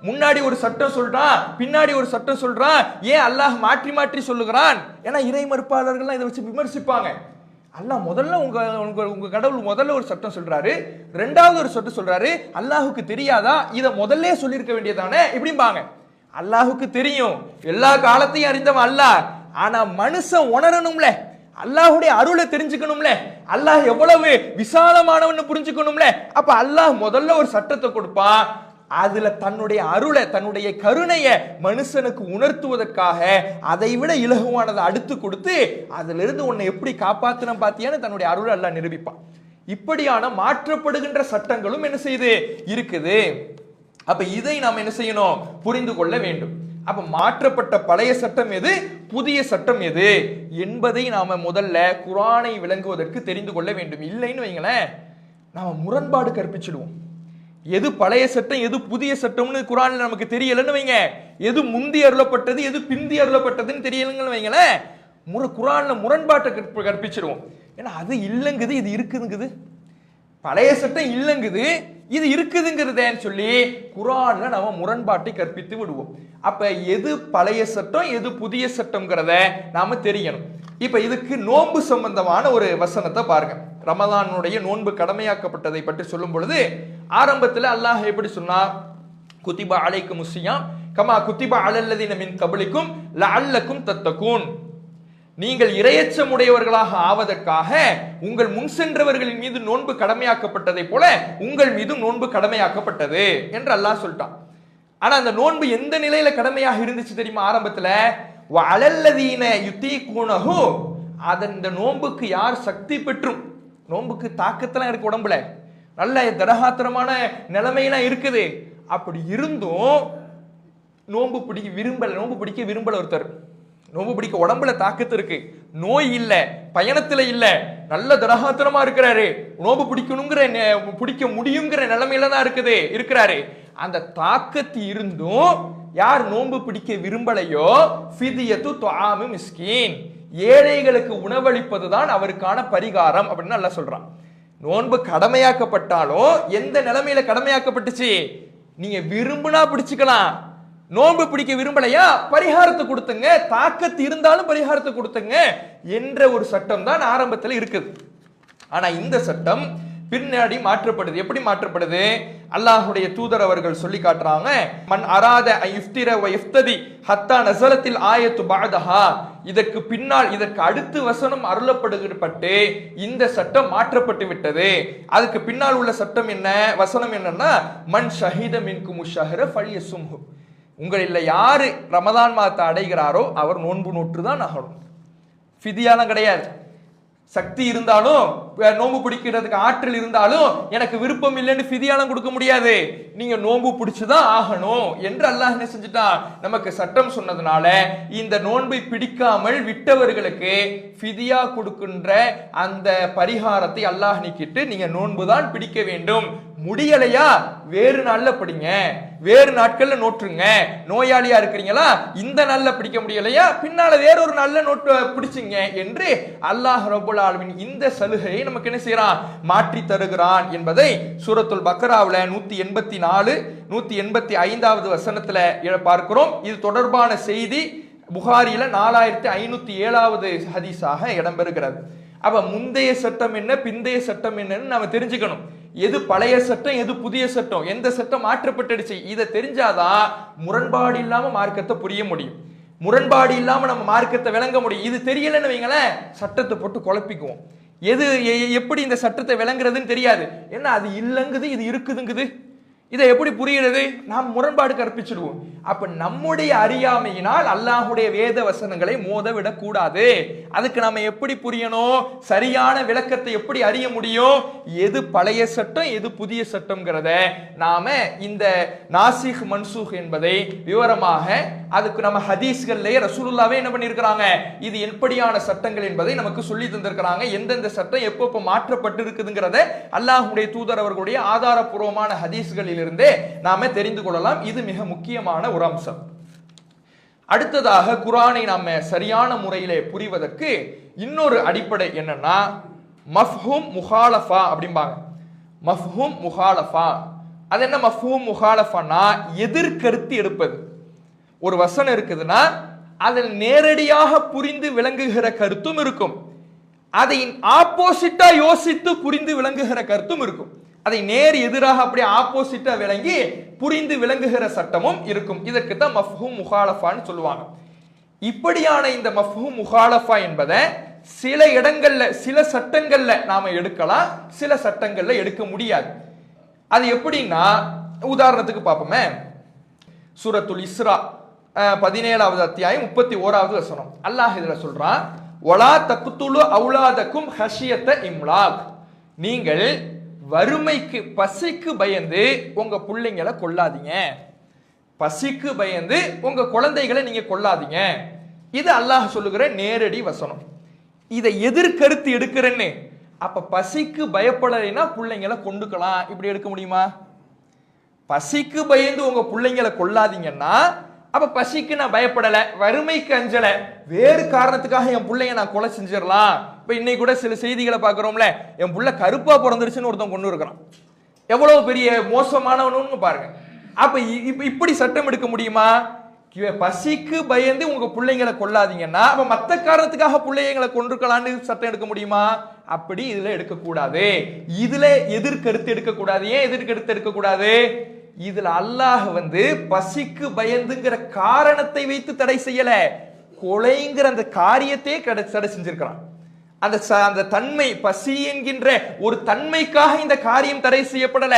முன்னாடி ஒரு சட்டம் சொல்றான், பின்னாடி ஒரு சட்டம் சொல்றான். ஏன் அல்லாஹ் மாற்றி மாற்றி சொல்லுகிறான்? ஏன்னா இறை மறுப்பாளர்கள்லாம் இதை வச்சு விமர்சிப்பாங்க. அல்லாஹ் முதல்ல உங்க கடவுள் முதல்ல ஒரு சட்டம் சொல்றாரு, ரெண்டாவது ஒரு சட்டம் சொல்றாரு, அல்லாஹுக்கு தெரியாதா? இதை முதல்ல சொல்லியிருக்க வேண்டியதானே இப்படிம்பாங்க. அல்லாஹுக்கு தெரியும், எல்லா காலத்தையும் அறிந்தவன் அல்லாஹ். ஆனா மனுஷன் உணரணும்ல, அல்லாஹுடைய அருளை தெரிஞ்சுக்கணும்ல, அல்லாஹ் எவ்வளவு விசாலமானவன்னு புரிஞ்சுக்கணும்ல. அப்ப அல்லாஹ் முதல்ல ஒரு சட்டத்தை கொடுப்பான், அதுல தன்னுடைய அருளை, தன்னுடைய கருணைய மனுஷனுக்கு உணர்த்துவதற்காக அதை விட இலகுவானதை அடுத்து கொடுத்து அதுல இருந்து உன்னை எப்படி காப்பாத்தின பாத்தியான்னு தன்னுடைய அருளை அல்லாஹ் நிரூபிப்பான். இப்படியான மாற்றப்படுகின்ற சட்டங்களும் என்ன செய்யுது இருக்குது. அப்ப இதை நாம் என்ன செய்யணும், புரிந்து கொள்ள வேண்டும். அப்ப மாற்றப்பட்ட பழைய சட்டம் எது, புதிய சட்டம் எது என்பதை நாம முதல்ல குர்ஆனை விளங்குவதற்கு தெரிந்து கொள்ள வேண்டும். இல்லைன்னு வைங்களேன், நாம முரண்பாடு கற்பிச்சிடுவோம். எது பழைய சட்டம் எது புதிய சட்டம்னு குர்ஆன்ல நமக்கு தெரியலன்னு வைங்க, எது முந்தி அருளப்பட்டது எது பிந்தி அருளப்பட்டதுன்னு தெரியலன்னு வைங்களேன், குர்ஆன்ல முரண்பாட்டை கற்பிச்சிடுவோம். ஏன்னா அது இல்லங்குது இது இருக்குதுங்குது, பழைய சட்டம் இல்லங்குது இது இருக்குதுங்கிறதேன்னு சொல்லி குர்ஆன்ல நாம முரண்பாட்டை கற்பித்து விடுவோம். அப்ப எது பழைய சட்டம் எது புதிய சட்டம்ங்கிறத நாம தெரியணும். இப்ப இதுக்கு நோன்பு சம்பந்தமான ஒரு வசனத்தை பாருங்க. ரமலானுடைய நோன்பு கடமையாக்கப்பட்டதை பற்றி சொல்லும் பொழுது ஆரம்பத்தில் அல்லாஹ் எப்படி சொன்னா, குத்திபா அலைக்கும் ஸியாம் கமா குத்திபா அலல்லதீன மின் கப்லிக்கும் லஅல்லக்கும் தத்தகூன், நீங்கள் இரையச்சம் உடையவர்களாக ஆவதற்காக உங்கள் முன் சென்றவர்களின் மீது நோன்பு கடமையாக்கப்பட்டதை போல உங்கள் மீது நோன்பு கடமையாக்கப்பட்டது என்று அல்லாஹ் சொல்லிட்டான். ஆனா அந்த நோன்பு எந்த நிலையில கடமையாக இருந்துச்சு தெரியுமா? ஆரம்பத்துல வஅலல்லதீன யுதீகுனஹு, அந்த நோன்புக்கு யார் சக்தி பெற்றும், நோன்புக்கு தாக்கத்தெல்லாம் இருக்கு, உடம்புல நல்ல தடகாத்திரமான நிலைமையெல்லாம் இருக்குது, அப்படி இருந்தும் நோன்பு பிடிக்க விரும்பல ஒருத்தர், நோன்பு பிடிக்க உடம்புல தாக்கத்து இருக்கு, நோய் இல்ல, பயணத்துல இல்ல, நல்ல தடகாத்திரமா இருக்கிறாரு, நோன்பு பிடிக்க முடியுங்கிற நிலைமையில தான் இருக்கிறாரு. அந்த தாக்கத்து இருந்தும் யார் நோன்பு பிடிக்க விரும்பலையோ ஃபிதியத்து துஆமு மிஸ்கீன், ஏழைகளுக்கு உணவளிப்பதுதான் அவருக்கான பரிகாரம் அப்படின்னு அல்லாஹ் சொல்றான். நோன்பு கடமையாக்கப்பட்டாலும் எந்த நிலைமையில கடமையாக்கப்பட்டுச்சு, நீங்க விரும்புனா பிடிச்சுக்கலாம், நோன்பு பிடிக்க விரும்பலையா பரிகாரத்தை கொடுத்துங்க, தாக்கத்து இருந்தாலும் பரிகாரத்தை கொடுத்துங்க என்ற ஒரு சட்டம் தான் ஆரம்பத்தில் இருக்குது. ஆனா இந்த சட்டம் பின்னாடி மாற்றப்படுது. எப்படி மாற்றப்படுது? அல்லாஹ்வுடைய தூதர் அவர்கள் சொல்லி காட்டுறாங்க, மன் அராத இஃப்திர வ இஃப்ததி ஹத்தா நஸலத்தில் ஆயத்து பஅதஹா. இதற்கு பின்னால் இதற்கு அடுத்து வசனம் அருளப்படுகிற இந்த சட்டம் மாற்றப்பட்டு விட்டது. அதுக்கு பின்னால் உள்ள சட்டம் என்ன, வசனம் என்னன்னா, மன் ஷஹீத மின்கும் ஷஹர ஃபல்யசும்ஹு. உங்களில் யாரு ரமதான் மாதத்தை அடைகிறாரோ அவர் நோன்பு நோற்று தான் ஆகணும். ஃபிதியாலாம் கிடையாது. சக்தி இருந்தாலும் நோன்பு பிடிக்கிறதுக்கு ஆற்றல் இருந்தாலும் எனக்கு விருப்பம் இல்லைன்னு ஃபிதியாலாம் கொடுக்க முடியாது. நீங்க நோன்பு பிடிச்சுதான் ஆகணும் என்று அல்லாஹ் என்ன செஞ்சுட்டான், நமக்கு சட்டம் சொன்னதுனால இந்த நோன்பை பிடிக்காமல் விட்டவர்களுக்கு ஃபிதியா கொடுக்கின்ற அந்த பரிகாரத்தை அல்லாஹ் நீக்கிட்டு நீங்க நோன்பு தான் பிடிக்க வேண்டும். முடியலையா வேறு நாள்ல பிடிங்க, வேறு நாட்கள்ல நோற்றுங்க. நோயாளியா இருக்கிறீங்களா, இந்த நாள்ல பிடிக்க முடியலையா பின்னால வேறொரு நாள்ல நோட்டு பிடிச்சுங்க என்று அல்லாஹ் ரப்பல் ஆலமீன் இந்த சலுகையை நமக்கு என்ன செய்யறான், மாற்றி தருகிறான் என்பதை சூரத்துல் பக்ராவுல 184 185வது வசனத்துல பார்க்கிறோம். இது தொடர்பான செய்தி புகாரில 4507வது ஹதீஸாக இடம்பெறுகிறது. அப்ப முந்தைய சட்டம் என்ன, பிந்தைய சட்டம் என்னன்னு நாம தெரிஞ்சுக்கணும். எது பழைய சட்டம், எது புதிய சட்டம், எந்த சட்டம் மாற்றப்பட்டுடுச்சு, இதை தெரிஞ்சாதான் முரண்பாடு இல்லாம மார்க்கத்தை புரிய முடியும். முரண்பாடு இல்லாம நம்ம மார்க்கத்தை விளங்க முடியும். இது தெரியலன்னு வைங்களேன், சட்டத்தை போட்டு குழப்பிக்குவோம். எது எப்படி இந்த சட்டத்தை விளங்குறதுன்னு தெரியாது. என்ன அது இல்லங்குது, இது இருக்குதுங்குது, இதை எப்படி புரிகிறது? நாம் முரண்பாடு கற்பிச்சிடுவோம். அப்ப நம்முடைய அறியாமையினால் அல்லாஹுடைய வேத வசனங்களை மோத விடக்கூடாது. அதுக்கு நாம எப்படி புரியணும், சரியான விளக்கத்தை எப்படி அறிய முடியும், எது பழைய சட்டம் எது புதிய சட்டம்ங்கிறத நாம இந்த நாசிக் மன்சூக் என்பதை விவரமாக அதுக்கு நம்ம ஹதீஸ்கள்லயே ரசூலுல்லாவே என்ன பண்ணியிருக்கிறாங்க, இது எப்படியான சட்டங்கள் என்பதை நமக்கு சொல்லி தந்திருக்கிறாங்க. எந்தெந்த சட்டம் எப்போ மாற்றப்பட்டு இருக்குதுங்கிறத அல்லாஹுடைய தூதர் அவர்களுடைய ஆதாரபூர்வமான ஹதீஸ்களில் இருந்தே நாம தெரிந்து கொள்ளலாம். இது மிக முக்கியமான ஒரு அம்சம். அடுத்ததாக குர்ஆனை நாம சரியான முறையிலே புரிவதற்கு இன்னொரு அடிப்படை என்னன்னா, மஃஹூம் முஹாலஃபா அப்படிம்பாங்க. மஃஹூம் முஹாலஃபா, அது என்ன மஃஹூம் முஹாலஃபானா, எதிர்கருத்து எடுப்பது. ஒரு வசனம் இருக்குதுன்னா அதில் நேரடியாக புரிந்து விளங்குகிற கருத்தும் இருக்கும், அதை ஆப்போசிட்டா யோசித்து புரிந்து விளங்குகிற கருத்தும் இருக்கும். அதை நேர் எதிராக அப்படியே ஆப்போசிட்டா விளங்கி புரிந்து விளங்குகிற சட்டமும் இருக்கும். இதற்கு தான் மஃஹூம் முஹாலஃபான்னு சொல்லுவாங்க. இப்படியான இந்த மஃஹூம் முஹாலஃபா என்பதை சில இடங்கள்ல சில சட்டங்கள்ல நாம எடுக்கலாம், சில சட்டங்கள்ல எடுக்க முடியாது. அது எப்படின்னா, உதாரணத்துக்கு பார்ப்போமே, சூரத்துல் இஸ்ரா 17வது அத்தியாயம் 31வது வசனம். அல்லாஹ் இதுல சொல்றான், வலா தக்துலு அவுலாதக்கும் ஹஷியத்த இம்லாக். நீங்கள் வறுமைக்கு பசிக்கு பயந்து உங்க பிள்ளைங்களை கொல்லாதீங்க. பசிக்கு பயந்து உங்க குழந்தைகளை நீங்க கொல்லாதீங்க. இது அல்லாஹ் சொல்லுகிற நேரடி வசனம். இதை எதிர்கருத்து எடுக்கிறேன்னு, அப்ப பசிக்கு பயப்படலைன்னா பிள்ளைங்களை கொண்டுக்கலாம், இப்படி எடுக்க முடியுமா? பசிக்கு பயந்து உங்க பிள்ளைங்களை கொல்லாதீங்கன்னா அப்ப பசிக்கு நான் பயப்படல, வறுமைக்கு அஞ்சல, வேறு காரணத்துக்காக என் பிள்ளைங்க நான் கொலை செஞ்சிடலாம். இப்ப இன்னைக்கு கூட சில செய்திகளை பாக்குறோம்ல, என் புள்ள கருப்பா பிறந்துருச்சுன்னு ஒருத்தன் கொண்டு இருக்கிறான். எவ்வளவு பெரிய மோசமானவனு பாருங்க. அப்ப இப்படி சட்டம் எடுக்க முடியுமா? பசிக்கு பயந்து உங்க பிள்ளைங்களை கொல்லாதீங்கன்னா அப்ப மத்த காரணத்துக்காக பிள்ளைங்களை கொண்டிருக்கலான்னு சட்டம் எடுக்க முடியுமா? அப்படி இதுல எடுக்கக்கூடாது. இதுல எதிர்கருத்து எடுக்கக்கூடாது. ஏன் எதிர்கருத்து எடுக்கக்கூடாது? இதுல அல்லாஹ் பசிக்கு பயந்துங்கிற காரணத்தை வைத்து தடை செய்யல, கொலைங்கிற அந்த காரியத்தையே தடை செஞ்சிருக்கிறான். அந்த தன்மை, பசி என்கின்ற ஒரு தன்மைக்காக இந்த காரியம் தடை செய்யப்படல.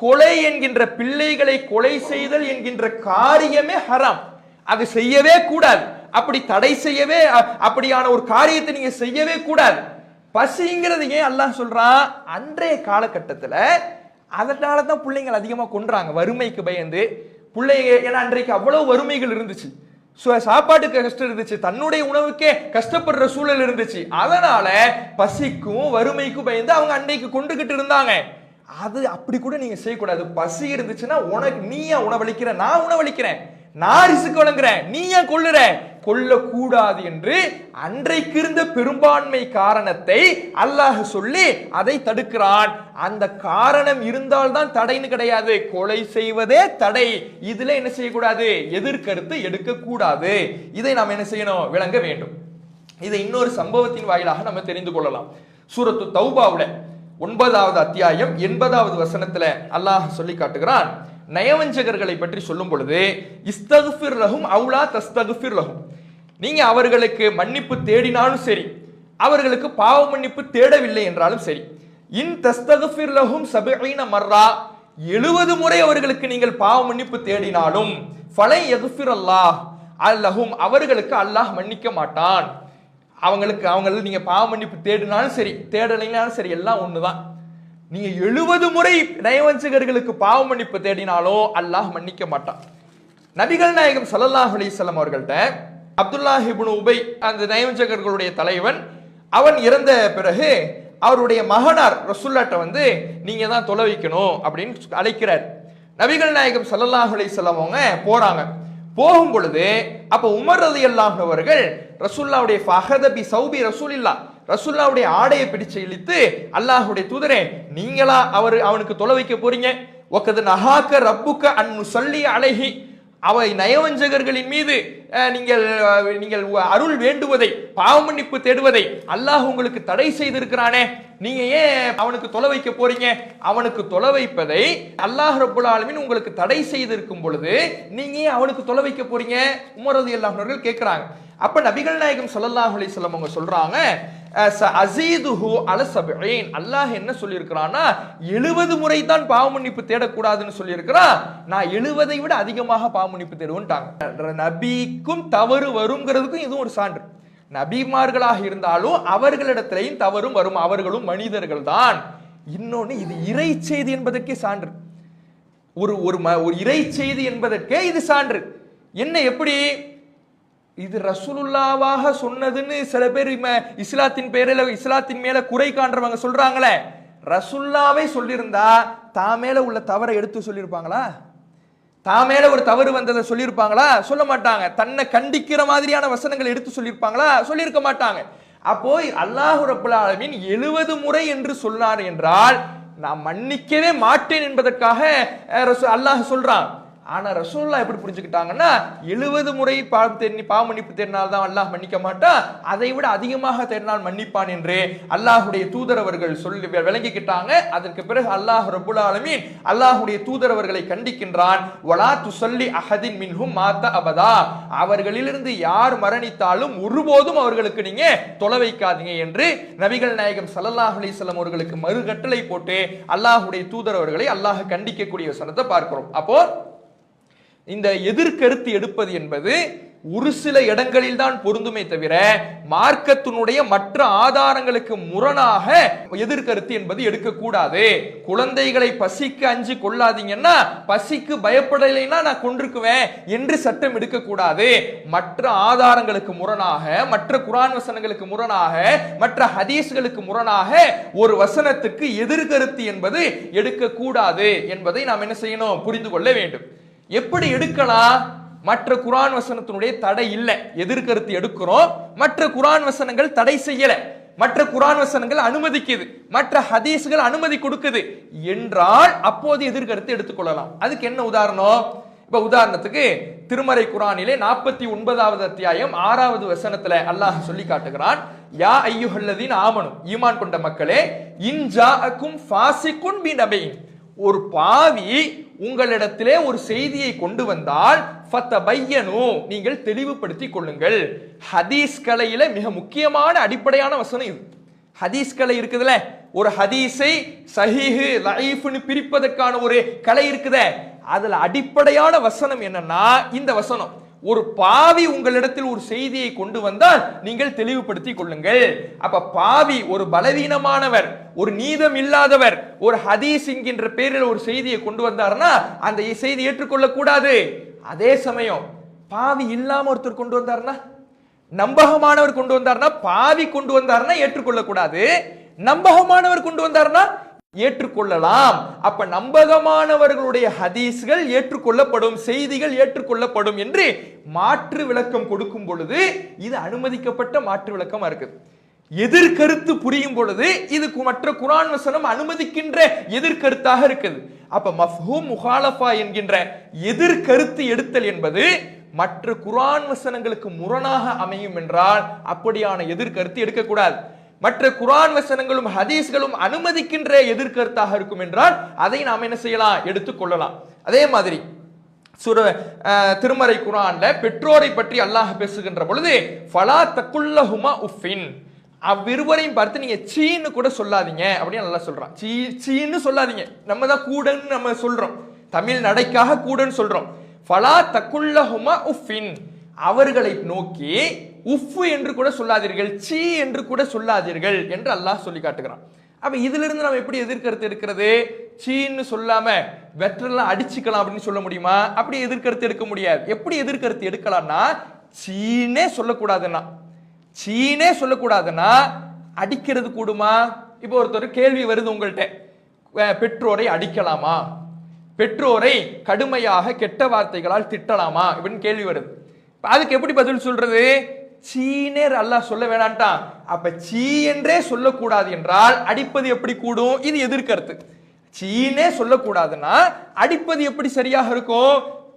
கொலை என்கின்ற பிள்ளைகளை கொலை செய்தல் என்கின்ற காரியமே ஹராம், அது செய்யவே கூடாது. அப்படி தடை செய்யவே, அப்படியான ஒரு காரியத்தை நீங்க செய்யவே கூடாது. பசிங்கிறது ஏன் அல்லாஹ் சொல்றான்? அன்றைய காலகட்டத்துல அதனாலதான் பிள்ளைங்கள் அதிகமா கொன்றாங்க, வறுமைக்கு பயந்து. பிள்ளைங்க ஏன்னா அன்றைக்கு அவ்வளவு வறுமைகள் இருந்துச்சு, சாப்பாட்டுக்கு கஷ்டம் இருந்துச்சு, தன்னுடைய உணவுக்கே கஷ்டப்படுற சூழல் இருந்துச்சு. அதனால பசிக்கும் வறுமைக்கும் பயந்து அவங்க அன்னைக்கு கொண்டுகிட்டு இருந்தாங்க. அது அப்படி கூட நீங்க செய்யக்கூடாது. பசி இருந்துச்சுன்னா உனக்கு நீயா உணவளிக்கிற, நான் உணவளிக்கிறேன், நான் ரிஸ்க் வழங்குறேன், நீ ஏன் கொல்லுற, கொல்லக்கூடாது என்று அன்றைக்கு இருந்த பெரும்பான்மை காரணத்தை அல்லாஹ் சொல்லி அதை தடுக்கிறான். அந்த காரணம் இருந்தால்தான் தடைன்னு கிடையாது, கொலை செய்வதே தடை. இதுல என்ன செய்யக்கூடாது? எதிர்கருத்து எடுக்க கூடாது. இதை நாம் என்ன செய்யணும்? விளங்க வேண்டும். இதை இன்னொரு சம்பவத்தின் வாயிலாக நம்ம தெரிந்து கொள்ளலாம். சூரத்து தௌபாவுல 9வது அத்தியாயம் 80வது வசனத்துல அல்லாஹ் சொல்லி காட்டுகிறான். நயவஞ்சகர்களை பற்றி சொல்லும் பொழுது இஸ்தக்ஃபிர் லஹும் அவுலா தஸ்தக்ஃபிர் லஹும், நீங்க அவர்களுக்கு மன்னிப்பு தேடினாலும் சரி, அவர்களுக்கு பாவ மன்னிப்பு தேடவில்லை என்றாலும் சரி, இன் தஸ்தக்ஃபிர் லஹும் 70 மர்ரா, 70 முறை அவர்களுக்கு நீங்கள் பாவ மன்னிப்பு தேடினாலும் ஃபலை யக்ஃபிர் அல்லாஹ் லஹும், அவர்களுக்கு அல்லாஹ் மன்னிக்க மாட்டான். அவங்களுக்கு நீங்க பாவ மன்னிப்பு தேடினாலும் சரி தேடலைனாலும் சரி எல்லாம் ஒண்ணுதான். நீங்க 70 முறை நயவஞ்சகர்களுக்கு பாவ மன்னிப்பு தேடினாலும் அல்லாஹ் மன்னிக்க மாட்டான். நபிகள் நாயகம் ஸல்லல்லாஹு அலைஹி வஸல்லம் அவர்கள்ட்ட அப்துல்லாஹ் இப்னு உபை, அந்த நயவஞ்சகர்களுடைய தலைவன், அவன் இறந்த பிறகு அவருடைய மகனார் ரசூலுல்லாஹ்ட்ட வந்து நீங்க தான் தொலை வைக்கணும் அப்படின்னு அழைக்கிறார். நபிகள் நாயகம் ஸல்லல்லாஹு அலைஹி வஸல்லம் அவங்க போறாங்க. போகும் பொழுது அப்ப உமர் ரலியல்லாஹு அவர்கள் ரசூலுல்லாஹ்வுடைய ஃபஹதபி சௌபி ரசூலில்லாஹ், ரசூலுல்லாஹ்வுடைய ஆடையை பிடிச்சு இழுத்து, அல்லாஹ்வுடைய தூதரே நீங்களா அவனுக்கு தொலை வைக்க போறீங்க? வகது நஹாக ரப்புக அன் நுஸல்லி அலைஹி, அவை நயவஞ்சகர்களின் மீது நீங்கள் அருள் வேண்டுவதை, பாவ மன்னிப்பு தேடுவதை அல்லாஹ் உங்களுக்கு தடை செய்திருக்கிறானே, நீங்க ஏன் அவனுக்கு தொலை வைக்க போறீங்க? அவனுக்கு தொலை வைப்பதை அல்லாஹ் ரப்புல் ஆலமீன் உங்களுக்கு தடை செய்திருக்கும் பொழுது நீங்க ஏன் அவனுக்கு தொலை வைக்க போறீங்க? உமர் ரலியல்லாஹு அவர்கள் கேட்கிறாங்க. அப்ப நபிகள் நாயகம் ஸல்லல்லாஹு அலைஹி வஸல்லம் அவங்க சொல்றாங்க, அஸீதுஹு அல 70, அல்லாஹ் என்ன சொல்லியிருக்கிறான்னா 70 முறை தான் பாவ மன்னிப்பு தேடக்கூடாதுன்னு சொல்லியிருக்கிறான், நான் 70ஐ விட அதிகமாக பாவ மன்னிப்பு தேடுவேன்ட்டாங்க. நபிக்கும் தவறு வருங்கிறதுக்கும் இதுவும் ஒரு சான்று. நபிமார்களாக இருந்தாலும் அவர்களிடத்திலையும் தவறும் வரும், அவர்களும் மனிதர்கள் தான். இன்னொன்னு, இது இறை செய்தி என்பதற்கே சான்று. ஒரு இறை செய்தி என்பதற்கே இது சான்று. என்ன, எப்படி? இது ரசூலுல்லாவாக சொன்னதுன்னு சில பேர் இஸ்லாத்தின் பேரில் இஸ்லாத்தின் மேல குறை காண்றவங்க சொல்றாங்களே, ரசூலுல்லாவே சொல்லியிருந்தா தான் மேல உள்ள தவறை எடுத்து சொல்லியிருப்பாங்களா? தான் மேல ஒரு தவறு வந்ததை சொல்லியிருப்பாங்களா? சொல்ல மாட்டாங்க. தன்னை கண்டிக்கிற மாதிரியான வசனங்களை எடுத்து சொல்லியிருப்பாங்களா? சொல்லியிருக்க மாட்டாங்க. அப்போ அல்லாஹ் ரப்புல் ஆலமீன் 70 முறை என்று சொன்னார் என்றால் நான் மன்னிக்கவே மாட்டேன் என்பதற்காக அல்லாஹ் சொல்றான். ஆனா ரசூலுல்லாஹ் எப்படி புரிஞ்சுக்கிட்டாங்கன்னா 70 முறை பாவ மன்னிப்பு தேடினால் தான் அல்லாஹ் மன்னிக்க மாட்டான், அதை விட அதிகமாக தேடினால் மன்னிப்பான் என்று அல்லாஹுடைய தூதர் அவர்கள் சொல்லி விளங்கிக்கிட்டாங்க. அதற்கு பிறகு அல்லாஹ் ரப்புல் ஆலமீன் அல்லாஹுடைய தூதர் அவர்களை கண்டிக்கின்றான். வலா துஸல்லி அஹதின் மின்ஹும் மாத அபதா, அவர்களிலிருந்து யார் மரணித்தாலும் ஒருபோதும் அவர்களுக்கு நீங்க தொலை வைக்காதீங்க என்று நபிகள் நாயகம் ஸல்லல்லாஹு அலைஹி வஸல்லம் அவர்களுக்கு மறுகட்டளை போட்டு அல்லாஹுடைய தூதர் அவர்களை அல்லாஹ் கண்டிக்கக்கூடிய வசனத்தை பார்க்கிறோம். அப்போ இந்த எதிர்கருத்து எடுப்பது என்பது ஒரு சில இடங்களில் தான் பொருந்துமே தவிர மார்க்கத்தினுடைய மற்ற ஆதாரங்களுக்கு முரணாக எதிர்கருத்து என்பது எடுக்கக்கூடாது. குழந்தைகளை பசிக்கு அஞ்சு கொள்ளாதீங்கன்னா, பசிக்கு பயப்படலைன்னா நான் கொன்றுக்குவேன் என்று சட்டம் எடுக்கக்கூடாது. மற்ற ஆதாரங்களுக்கு முரணாக, மற்ற குர்ஆன் வசனங்களுக்கு முரணாக, மற்ற ஹதீஸ்களுக்கு முரணாக ஒரு வசனத்துக்கு எதிர்கருத்து என்பது எடுக்கக்கூடாது என்பதை நாம் என்ன செய்யணும்? புரிந்து கொள்ள வேண்டும். எப்படி எடுக்கலாம்? மற்ற குர்ஆன் வசனத்தினுடைய தடை இல்லை, எதிர்கருத்து எடுக்கிறோம். மற்ற குர்ஆன் வசனங்கள் தடை செய்யல, மற்ற குர்ஆன் வசனங்கள் அனுமதிக்குது, மற்ற ஹதீஸ்கள் அனுமதி கொடுக்குது என்றால் அப்போது எதிர்கருத்து எடுத்துக்கொள்ளலாம். அதுக்கு என்ன உதாரணம்? இப்ப உதாரணத்துக்கு திருமறை குர்ஆனிலே 49வது அத்தியாயம் 6வது வசனத்துல அல்லாஹ் சொல்லி காட்டுகிறான், யா அய்யுஹல்லதீன ஆமனு, ஈமான் கொண்ட மக்களே, இன் ஜாஅக்கும் ஃபாஸிகுன் பிநபைன், ஒரு பாவி உங்களிடத்திலே ஒரு செய்தியை கொண்டு வந்தால் ஃபதபையனு, நீங்கள் தெளிவுபடுத்திக் கொள்ளுங்கள். ஹதீஸ் கலையில மிக முக்கியமான அடிப்படையான வசனம் இது. ஹதீஸ் கலை இருக்குதுல, ஒரு ஹதீஸை சஹீஹு லஈஃப்னு பிரிப்பதற்கான ஒரு கலை இருக்குதே, அதுல அடிப்படையான வசனம் என்னன்னா இந்த வசனம். ஒரு பாவி உங்களிடத்தில் ஒரு செய்தியை கொண்டு வந்தால் நீங்கள் தெளிவுபடுத்திக் கொள்ளுங்கள். அப்ப பாவி ஒரு பலவீனமானவர், ஒரு நீதம் இல்லாதவர், ஒரு ஹதீஸ் என்கின்ற பேரில் ஒரு செய்தியை கொண்டு வந்தார்னா அந்த செய்தி ஏற்றுக்கொள்ள கூடாது. அதே சமயம் பாவி இல்லாம ஒருத்தர் கொண்டு வந்தார்னா, நம்பகமானவர் கொண்டு வந்தார்னா, பாவி கொண்டு வந்தார்னா ஏற்றுக்கொள்ள கூடாது. நம்பகமானவர் கொண்டு வந்தார்னா ஏற்றுக்கொள்ளலாம். அப்ப நம்பகமானவர்களுடைய ஹதீஸ்கள் ஏற்றுக்கொள்ளப்படும், செய்திகள் ஏற்றுக்கொள்ளப்படும் என்று மாற்று விளக்கம் கொடுக்கும் பொழுது இது அனுமதிக்கப்பட்ட மாற்று விளக்கமா இருக்குது. எதிர்கருத்து புரியும் பொழுது இது மற்ற குர்ஆன் வசனம் அனுமதிக்கின்ற எதிர்கருத்தாக இருக்குது. அப்ப மஃஹூம் முகாலஃபா என்கின்ற எதிர்கருத்து எடுத்தல் என்பது மற்ற குர்ஆன் வசனங்களுக்கு முரணாக அமையும் என்றால் அப்படியான எதிர்கருத்து எடுக்கக்கூடாது. மற்ற குர்ஆன் வசனங்களும் ஹதீஸ்களும் அனுமதிக்கின்ற எதிர்கருத்தாக இருக்கும் என்றால் அதை நாம் என்ன செய்யலாம், எடுத்துக்கொள்ளலாம். அதே மாதிரி திருமறை குர்ஆன்ல பெற்றோரை பற்றி அல்லாஹ் பேசுகின்ற பொழுது ஃபலா தகுல்லஹுமா உஃபின், அவ்விருவரையும் பார்த்து நீங்க சீன்னு கூட சொல்லாதீங்க அப்படின்னு நல்லா சொல்றான். சீன்னு சொல்லாதீங்க, நம்ம தான் கூடன்னு நம்ம சொல்றோம், தமிழ் நடைக்காக கூடன்னு சொல்றோம். ஃபலா தகுல்லஹுமா உஃபின், அவர்களை நோக்கி உஃப் என்று கூட சொல்லாதீர்கள், சீ என்று கூட சொல்லாதீர்கள் என்று அல்லாஹ் சொல்லி காட்டுகிறான். அப்ப இதுல இருந்து நம்ம எப்படி எதிர்கருத்து எடுக்கிறது? சீன்னு சொல்லாம வெற்றெல்லாம் அடிச்சுக்கலாம் அப்படின்னு சொல்ல முடியுமா? அப்படி எதிர்கருத்து எடுக்க முடியாது. எப்படி எதிர்கருத்து எடுக்கலாம்னா, சீனே சொல்லக்கூடாதுன்னா, சீனே சொல்லக்கூடாதுன்னா அடிக்கிறது கூடுமா? இப்போ ஒருத்தர் கேள்வி வருது உங்கள்கிட்ட, பெற்றோரை அடிக்கலாமா, பெற்றோரை கடுமையாக கெட்ட வார்த்தைகளால் திட்டலாமா இப்படின்னு கேள்வி வருது. அதுக்கு எப்படி பதில் சொல்றது? சீனே அல்லாஹ் சொல்ல வேணான்ட்டான். அப்ப சீ என்றே சொல்லக்கூடாது என்றால் அடிப்பது எப்படி கூடும்? இது எதிர்கருத்து. சீனே சொல்லக்கூடாதுன்னா அடிப்பது எப்படி சரியாக இருக்கும்,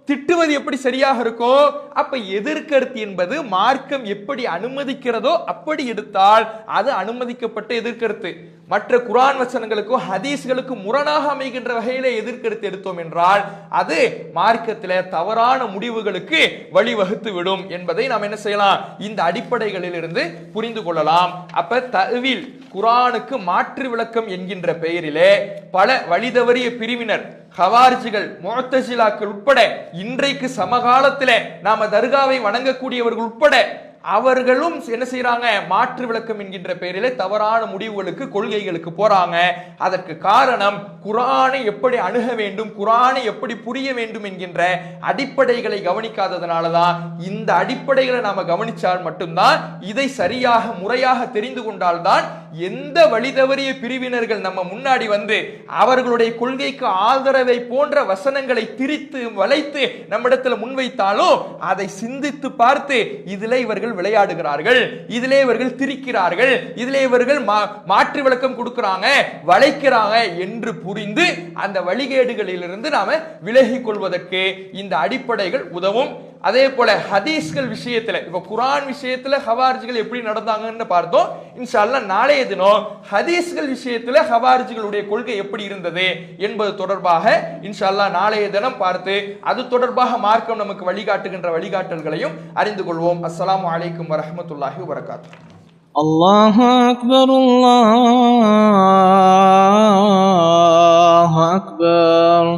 திட்டுவது எப்படி சரியாக இருக்கும்? அப்ப எதிர்கருத்து என்பது மார்க்கம் எப்படி அனுமதிக்கிறதோ அப்படி எடுத்தால் அது அனுமதிக்கப்பட்ட எதிர்கருத்து. மற்ற குர்ஆன் வசனங்களுக்கும் ஹதீஸ்களுக்கும் முரணாக அமைகின்ற வகையில எதிர்கருத்து எடுத்தோம் என்றால் அது மார்க்கத்திலே தவறான முடிவுகளுக்கு வழிவகுத்து விடும் என்பதை நாம் என்ன செய்யலாம், இந்த அடிப்படைகளில் இருந்து புரிந்து கொள்ளலாம். அப்ப தஅவீல், குர்ஆனுக்கு மாற்று விளக்கம் என்கின்ற பெயரிலே பல வழிதவறிய பிரிவினர், ஹவாரிஜிகள், முஅத்தஸிலாக்கள் உட்பட இன்றைக்கு சமகாலத்திலே நாம தர்காவை வணங்கக்கூடியவர்கள் உட்பட அவர்களும் என்ன செய்யறாங்க, மாற்று விளக்கம் என்கின்ற பெயரிலே தவறான முடிவுகளுக்கு, கொள்கைகளுக்கு போறாங்க. அதற்கு காரணம் குர்ஆனை எப்படி அணுக வேண்டும், குர்ஆனை எப்படி புரிய வேண்டும் என்கின்ற அடிப்படைகளை கவனிக்காததனாலதான். இந்த அடிப்படைகளை நாம கவனிச்சால் மட்டும்தான், இதை சரியாக முறையாக தெரிந்து கொண்டால்தான் எந்த வழிதவறிய பிரிவினர்கள் நம்ம முன்னாடி வந்து அவர்களுடைய கொள்கைக்கு ஆதரவை போன்ற வசனங்களை திரித்து வளைத்து நம்மிடத்துல முன்வைத்தாலும் அதை சிந்தித்து பார்த்து இதிலே இவர்கள் விளையாடுகிறார்கள், இதிலே இவர்கள் திரிக்கிறார்கள், இதிலே இவர்கள் மாற்று விளக்கம் கொடுக்கிறாங்க, வளைக்கிறாங்க என்று புரிந்து அந்த வழிகேடுகளிலிருந்து நாம விலகிக் கொள்வதற்கு இந்த அடிப்படைகள் உதவும். அதே போல ஹதீஸ்கள் விஷயத்துல, இப்ப குர்ஆன் விஷயத்துல ஹவாரிஜிகள் எப்படி நடந்தாங்கன்னு பார்த்தோம். இன்ஷா அல்லாஹ் நாளைய தினம் ஹதீஸ்கள் விஷயத்துல ஹவாரிஜிகளுடைய கொள்கை எப்படி இருந்தது என்பது தொடர்பாக இன்ஷா அல்லாஹ் நாளைய தினம் பார்த்து அது தொடர்பாக மார்க்கம் நமக்கு வழிகாட்டுகின்ற வழிகாட்டல்களையும் அறிந்து கொள்வோம். அஸ்ஸலாமு அலைக்கும் வரஹ்மத்துல்லாஹி வபரகாத்துஹு. அல்லாஹு அக்பர், அல்லாஹு அக்பர்.